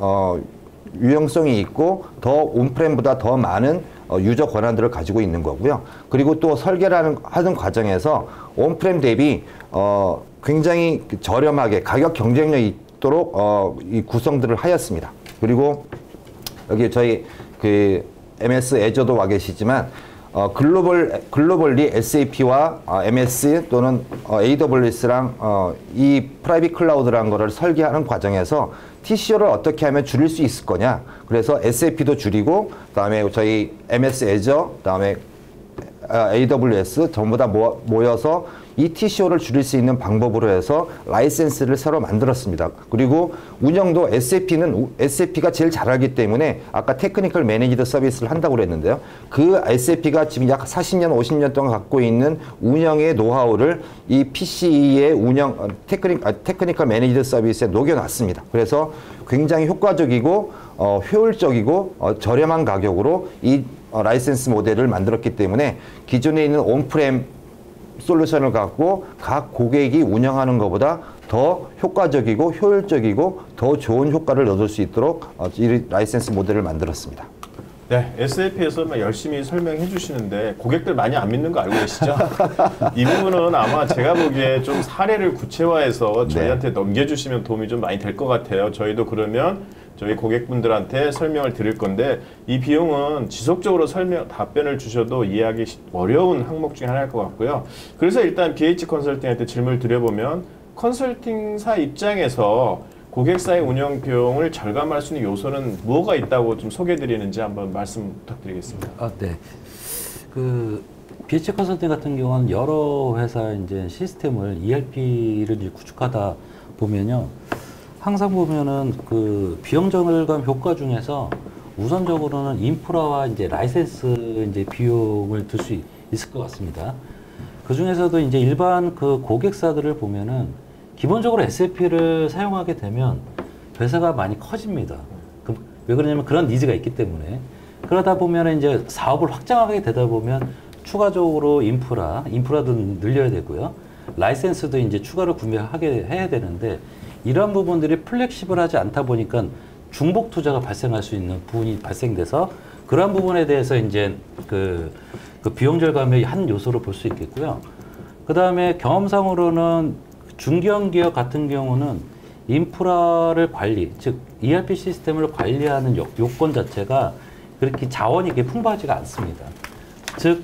유용성이 있고 더 온프렘보다 더 많은 유저 권한들을 가지고 있는 거고요. 그리고 또 설계를 하는 과정에서 온프렘 대비 굉장히 저렴하게 가격 경쟁력이 있도록 이 구성들을 하였습니다. 그리고 여기 저희 그 MS 애저도 와 계시지만 글로벌리 SAP와 MS 또는 AWS랑 이 프라이빗 클라우드라는 거를 설계하는 과정에서 TCO를 어떻게 하면 줄일 수 있을 거냐. 그래서 SAP도 줄이고 그다음에 저희 MS 애저 그다음에 AWS 전부 다 모여서 이 TCO를 줄일 수 있는 방법으로 해서 라이센스를 새로 만들었습니다. 그리고 운영도 SAP가 제일 잘 알기 때문에 아까 테크니컬 매니지드 서비스를 한다고 그랬는데요. 그 SAP가 지금 약 40년, 50년 동안 갖고 있는 운영의 노하우를 이 PC의 테크니컬 매니지드 서비스에 녹여놨습니다. 그래서 굉장히 효과적이고 효율적이고 저렴한 가격으로 이 라이센스 모델을 만들었기 때문에 기존에 있는 온프렘 솔루션을 갖고 각 고객이 운영하는 것보다 더 효과적이고 효율적이고 더 좋은 효과를 얻을 수 있도록 이 라이센스 모델을 만들었습니다. 네, SAP에서 열심히 설명해 주시는데 고객들 많이 안 믿는 거 알고 계시죠? 이 부분은 아마 제가 보기에 좀 사례를 구체화해서 저희한테 넘겨주시면 도움이 좀 많이 될 것 같아요. 저희도 그러면 저희 고객분들한테 설명을 드릴 건데 이 비용은 지속적으로 답변을 주셔도 이해하기 어려운 항목 중에 하나일 것 같고요. 그래서 일단 BH 컨설팅한테 질문을 드려보면 컨설팅사 입장에서 고객사의 운영 비용을 절감할 수 있는 요소는 뭐가 있다고 좀 소개해드리는지 한번 말씀 부탁드리겠습니다. 네. BH 컨설팅 같은 경우는 여러 회사 이제 시스템을 ERP를 구축하다 보면요. 항상 보면은 비용 절감 효과 중에서 우선적으로는 인프라와 이제 라이센스 이제 비용을 들 수 있을 것 같습니다. 그 중에서도 이제 일반 고객사들을 보면은 기본적으로 SAP를 사용하게 되면 회사가 많이 커집니다. 왜 그러냐면 그런 니즈가 있기 때문에. 그러다 보면 이제 사업을 확장하게 되다 보면 추가적으로 인프라도 늘려야 되고요. 라이센스도 이제 추가로 구매하게 해야 되는데 이런 부분들이 플렉시블하지 않다 보니까 중복 투자가 발생할 수 있는 부분이 발생돼서 그런 부분에 대해서 이제 그 비용 절감의 한 요소로 볼 수 있겠고요. 그 다음에 경험상으로는 중견기업 같은 경우는 인프라를 관리, 즉 ERP 시스템을 관리하는 요건 자체가 그렇게 자원이 이렇게 풍부하지가 않습니다. 즉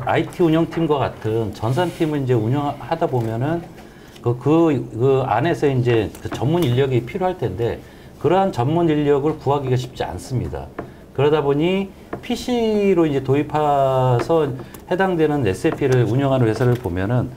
IT 운영팀과 같은 전산팀을 이제 운영하다 보면은 그 안에서 이제 전문 인력이 필요할 텐데 그러한 전문 인력을 구하기가 쉽지 않습니다. 그러다 보니 PC로 이제 도입해서 해당되는 SAP를 운영하는 회사를 보면은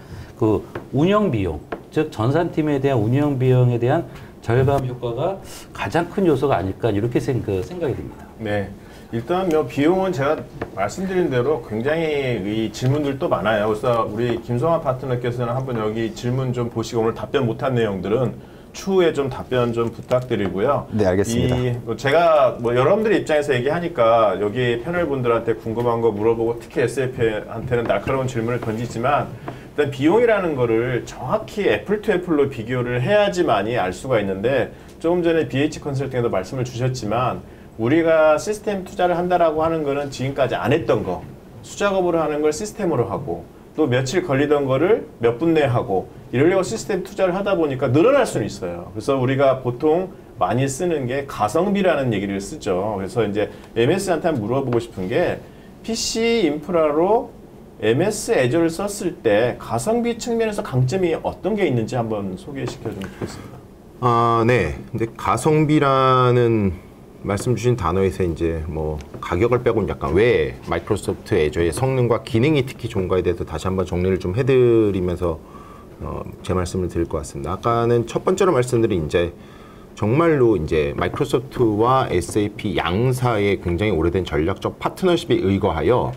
운영 비용, 즉 전산팀에 대한 운영 비용에 대한 절감 효과가 가장 큰 요소가 아닐까 이렇게 생각이 듭니다. 네. 일단 비용은 제가 말씀드린 대로 굉장히 이 질문들도 많아요. 그래서 우리 김성환 파트너께서는 한번 여기 질문 좀 보시고 오늘 답변 못한 내용들은 추후에 좀 답변 좀 부탁드리고요. 네, 알겠습니다. 제가 여러분들 입장에서 얘기하니까 여기 패널 분들한테 궁금한 거 물어보고 특히 SAP한테는 날카로운 질문을 던지지만 일단 비용이라는 거를 정확히 애플 투 애플로 비교를 해야지만이 알 수가 있는데 조금 전에 BH 컨설팅에도 말씀을 주셨지만 우리가 시스템 투자를 한다라고 하는 거는 지금까지 안 했던 거 수작업으로 하는 걸 시스템으로 하고 또 며칠 걸리던 거를 몇 분 내에 하고 이러려고 시스템 투자를 하다 보니까 늘어날 수는 있어요. 그래서 우리가 보통 많이 쓰는 게 가성비라는 얘기를 쓰죠. 그래서 이제 MS한테 한번 물어보고 싶은 게 PC 인프라로 MS 애저를 썼을 때 가성비 측면에서 강점이 어떤 게 있는지 한번 소개시켜 주면 좋겠습니다. 네. 근데 가성비라는 말씀 주신 단어에서 이제 가격을 빼고는 약간 왜 마이크로소프트 애저의 성능과 기능이 특히 좋은가에 대해서 다시 한번 정리를 좀 해드리면서 제 말씀을 드릴 것 같습니다. 아까는 첫 번째로 말씀드린 이제 정말로 이제 마이크로소프트와 SAP 양사의 굉장히 오래된 전략적 파트너십에 의거하여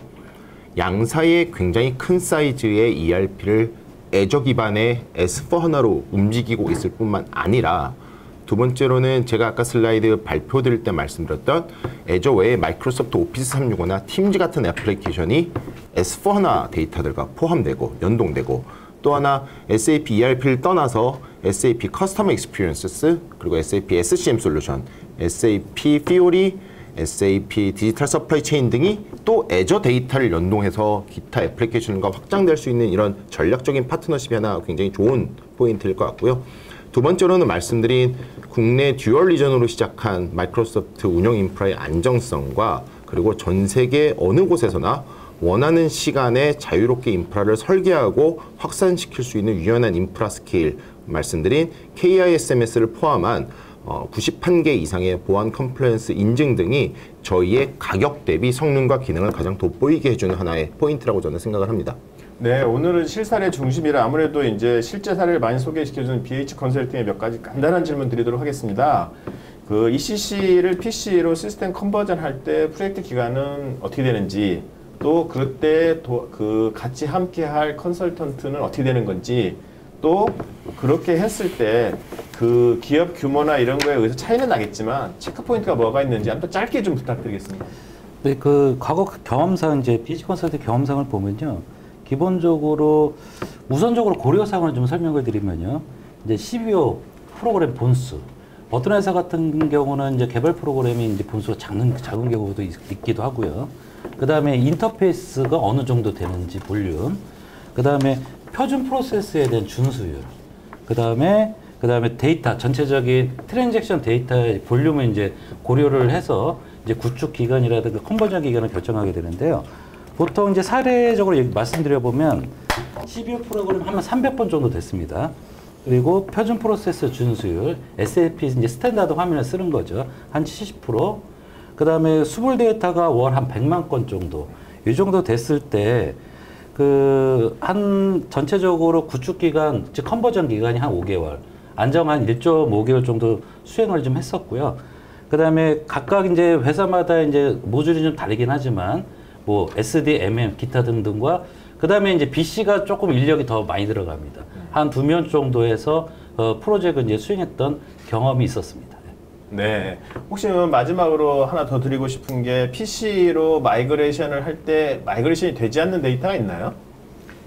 양사의 굉장히 큰 사이즈의 ERP를 애저 기반의 S4HANA로 움직이고 있을 뿐만 아니라 두 번째로는 제가 아까 슬라이드 발표 드릴 때 말씀드렸던 애저 외에 마이크로소프트 오피스 365나 팀즈 같은 애플리케이션이 S4HANA 데이터들과 포함되고 연동되고 또 하나 SAP ERP를 떠나서 SAP 커스터머 익스피리언스 그리고 SAP SCM 솔루션, SAP 피오리, SAP 디지털 서플라이 체인 등이 또 애저 데이터를 연동해서 기타 애플리케이션과 확장될 수 있는 이런 전략적인 파트너십이 하나 굉장히 좋은 포인트일 것 같고요. 두 번째로는 말씀드린 국내 듀얼 리전으로 시작한 마이크로소프트 운영 인프라의 안정성과 그리고 전 세계 어느 곳에서나 원하는 시간에 자유롭게 인프라를 설계하고 확산시킬 수 있는 유연한 인프라 스케일 말씀드린 KISMS를 포함한 91개 이상의 보안 컴플라이언스 인증 등이 저희의 가격 대비 성능과 기능을 가장 돋보이게 해주는 하나의 포인트라고 저는 생각을 합니다. 네, 오늘은 실사례 중심이라 아무래도 이제 실제 사례를 많이 소개시켜주는 BH 컨설팅의 몇 가지 간단한 질문 드리도록 하겠습니다. 그 ECC를 PC로 시스템 컨버전 할 때 프로젝트 기간은 어떻게 되는지, 또 그때 그 같이 함께 할 컨설턴트는 어떻게 되는 건지, 또 그렇게 했을 때 그 기업 규모나 이런 거에 의해서 차이는 나겠지만 체크 포인트가 뭐가 있는지 한번 짧게 좀 부탁드리겠습니다. 네, 그 과거 경험상 이제 BH 컨설팅 경험상을 보면요, 기본적으로 우선적으로 고려사항을 좀 설명을 드리면요, 이제 CBO 프로그램 본수, 어떤 회사 같은 경우는 이제 개발 프로그램이 이제 본수가 작은 경우도 있기도 하고요. 그 다음에 인터페이스가 어느 정도 되는지 볼륨, 그 다음에 표준 프로세스에 대한 준수율, 그 다음에 데이터 전체적인 트랜잭션 데이터의 볼륨을 이제 고려를 해서 이제 구축 기간이라든가 컨버전 기간을 결정하게 되는데요. 보통 이제 사례적으로 말씀드려 보면 CBO 프로그램 한 300번 정도 됐습니다. 그리고 표준 프로세스 준수율, SAP 이제 스탠다드 화면을 쓰는 거죠. 한 70%. 그 다음에 수불 데이터가 월 한 100만 건 정도. 이 정도 됐을 때, 한 전체적으로 구축 기간, 즉 컨버전 기간이 한 5개월, 안정 한 1.5개월 정도 수행을 좀 했었고요. 그 다음에 각각 이제 회사마다 이제 모듈이 좀 다르긴 하지만, 뭐 SD, MM, 기타 등등과 그 다음에 이제 BC가 조금 인력이 더 많이 들어갑니다. 한 2명 정도 해서 프로젝트 이제 수행했던 경험이 있었습니다. 네. 혹시 마지막으로 하나 더 드리고 싶은 게 PC로 마이그레이션을 할 때 마이그레이션이 되지 않는 데이터가 있나요?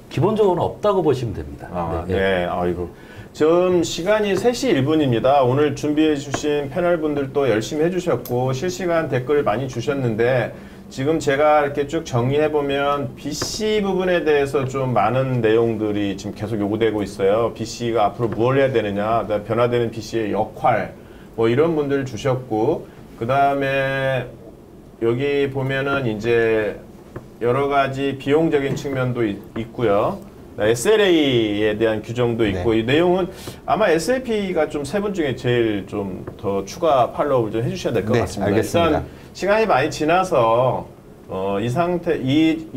기본적으로는 없다고 보시면 됩니다. 아, 네. 아이고. 지금 시간이 3시 1분입니다. 오늘 준비해 주신 패널 분들도 열심히 해주셨고 실시간 댓글 많이 주셨는데 지금 제가 이렇게 쭉 정리해보면 BC 부분에 대해서 좀 많은 내용들이 지금 계속 요구되고 있어요. BC가 앞으로 무엇을 해야 되느냐, 변화되는 BC의 역할, 뭐 이런 분들 주셨고, 그 다음에 여기 보면은 이제 여러 가지 비용적인 측면도 있고요. SLA에 대한 규정도 있고, 이 내용은 아마 SAP가 좀 세 분 중에 제일 좀 더 추가 팔로우를 좀 해주셔야 될 것 같습니다. 알겠습니다. 일단 시간이 많이 지나서 이 상태,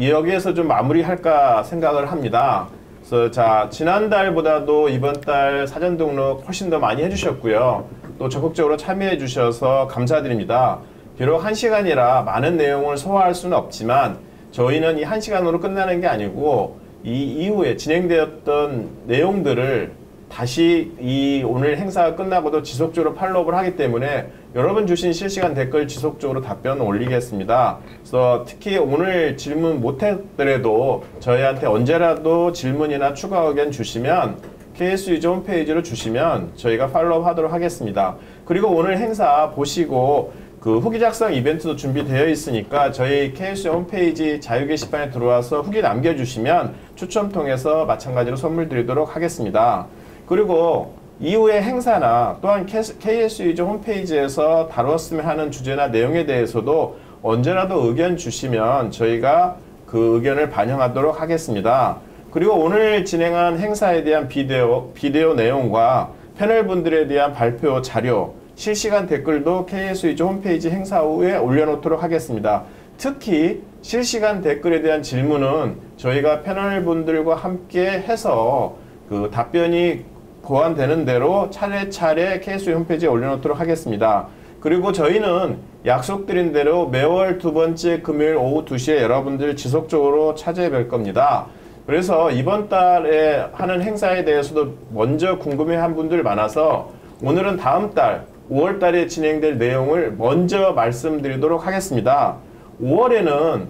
여기에서 좀 마무리할까 생각을 합니다. 그래서 자, 지난달보다도 이번 달 사전 등록 훨씬 더 많이 해주셨고요. 또 적극적으로 참여해 주셔서 감사드립니다. 비록 1시간이라 많은 내용을 소화할 수는 없지만 저희는 이 1시간으로 끝나는 게 아니고 이 이후에 진행되었던 내용들을 다시 이 오늘 행사가 끝나고도 지속적으로 팔로우를 하기 때문에 여러분 주신 실시간 댓글 지속적으로 답변 올리겠습니다. 그래서 특히 오늘 질문 못했더라도 저희한테 언제라도 질문이나 추가 의견 주시면 KSUG 홈페이지로 주시면 저희가 팔로우 하도록 하겠습니다. 그리고 오늘 행사 보시고 그 후기 작성 이벤트도 준비되어 있으니까 저희 KSUG 홈페이지 자유 게시판에 들어와서 후기 남겨주시면 추첨 통해서 마찬가지로 선물 드리도록 하겠습니다. 그리고 이후의 행사나 또한 KSUG 홈페이지에서 다뤘으면 하는 주제나 내용에 대해서도 언제라도 의견 주시면 저희가 그 의견을 반영하도록 하겠습니다. 그리고 오늘 진행한 행사에 대한 비디오 내용과 패널분들에 대한 발표 자료, 실시간 댓글도 KSUG 홈페이지 행사 후에 올려놓도록 하겠습니다. 특히 실시간 댓글에 대한 질문은 저희가 패널분들과 함께 해서 그 답변이 보완되는 대로 차례차례 KSUG 홈페이지에 올려놓도록 하겠습니다. 그리고 저희는 약속드린 대로 매월 2번째 금요일 오후 2시에 여러분들 지속적으로 찾아뵐 겁니다. 그래서 이번 달에 하는 행사에 대해서도 먼저 궁금해한 분들 많아서 오늘은 다음 달 5월 달에 진행될 내용을 먼저 말씀드리도록 하겠습니다. 5월에는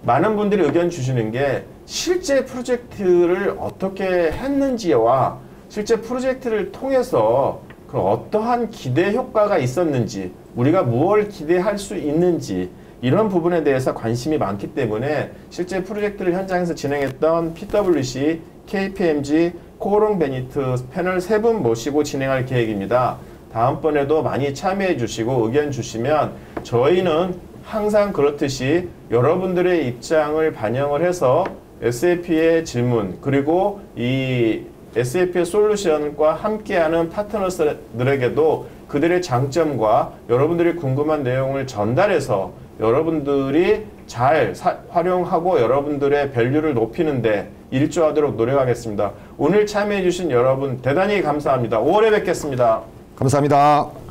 많은 분들이 의견 주시는 게 실제 프로젝트를 어떻게 했는지와 실제 프로젝트를 통해서 그 어떠한 기대 효과가 있었는지, 우리가 무엇을 기대할 수 있는지 이런 부분에 대해서 관심이 많기 때문에 실제 프로젝트를 현장에서 진행했던 PwC, KPMG, 코오롱 베니트 패널 3분 모시고 진행할 계획입니다. 다음번에도 많이 참여해 주시고 의견 주시면 저희는 항상 그렇듯이 여러분들의 입장을 반영을 해서 SAP의 질문 그리고 이 SAP의 솔루션과 함께하는 파트너들에게도 그들의 장점과 여러분들이 궁금한 내용을 전달해서 여러분들이 잘 활용하고 여러분들의 밸류를 높이는데 일조하도록 노력하겠습니다. 오늘 참여해주신 여러분 대단히 감사합니다. 5월에 뵙겠습니다. 감사합니다.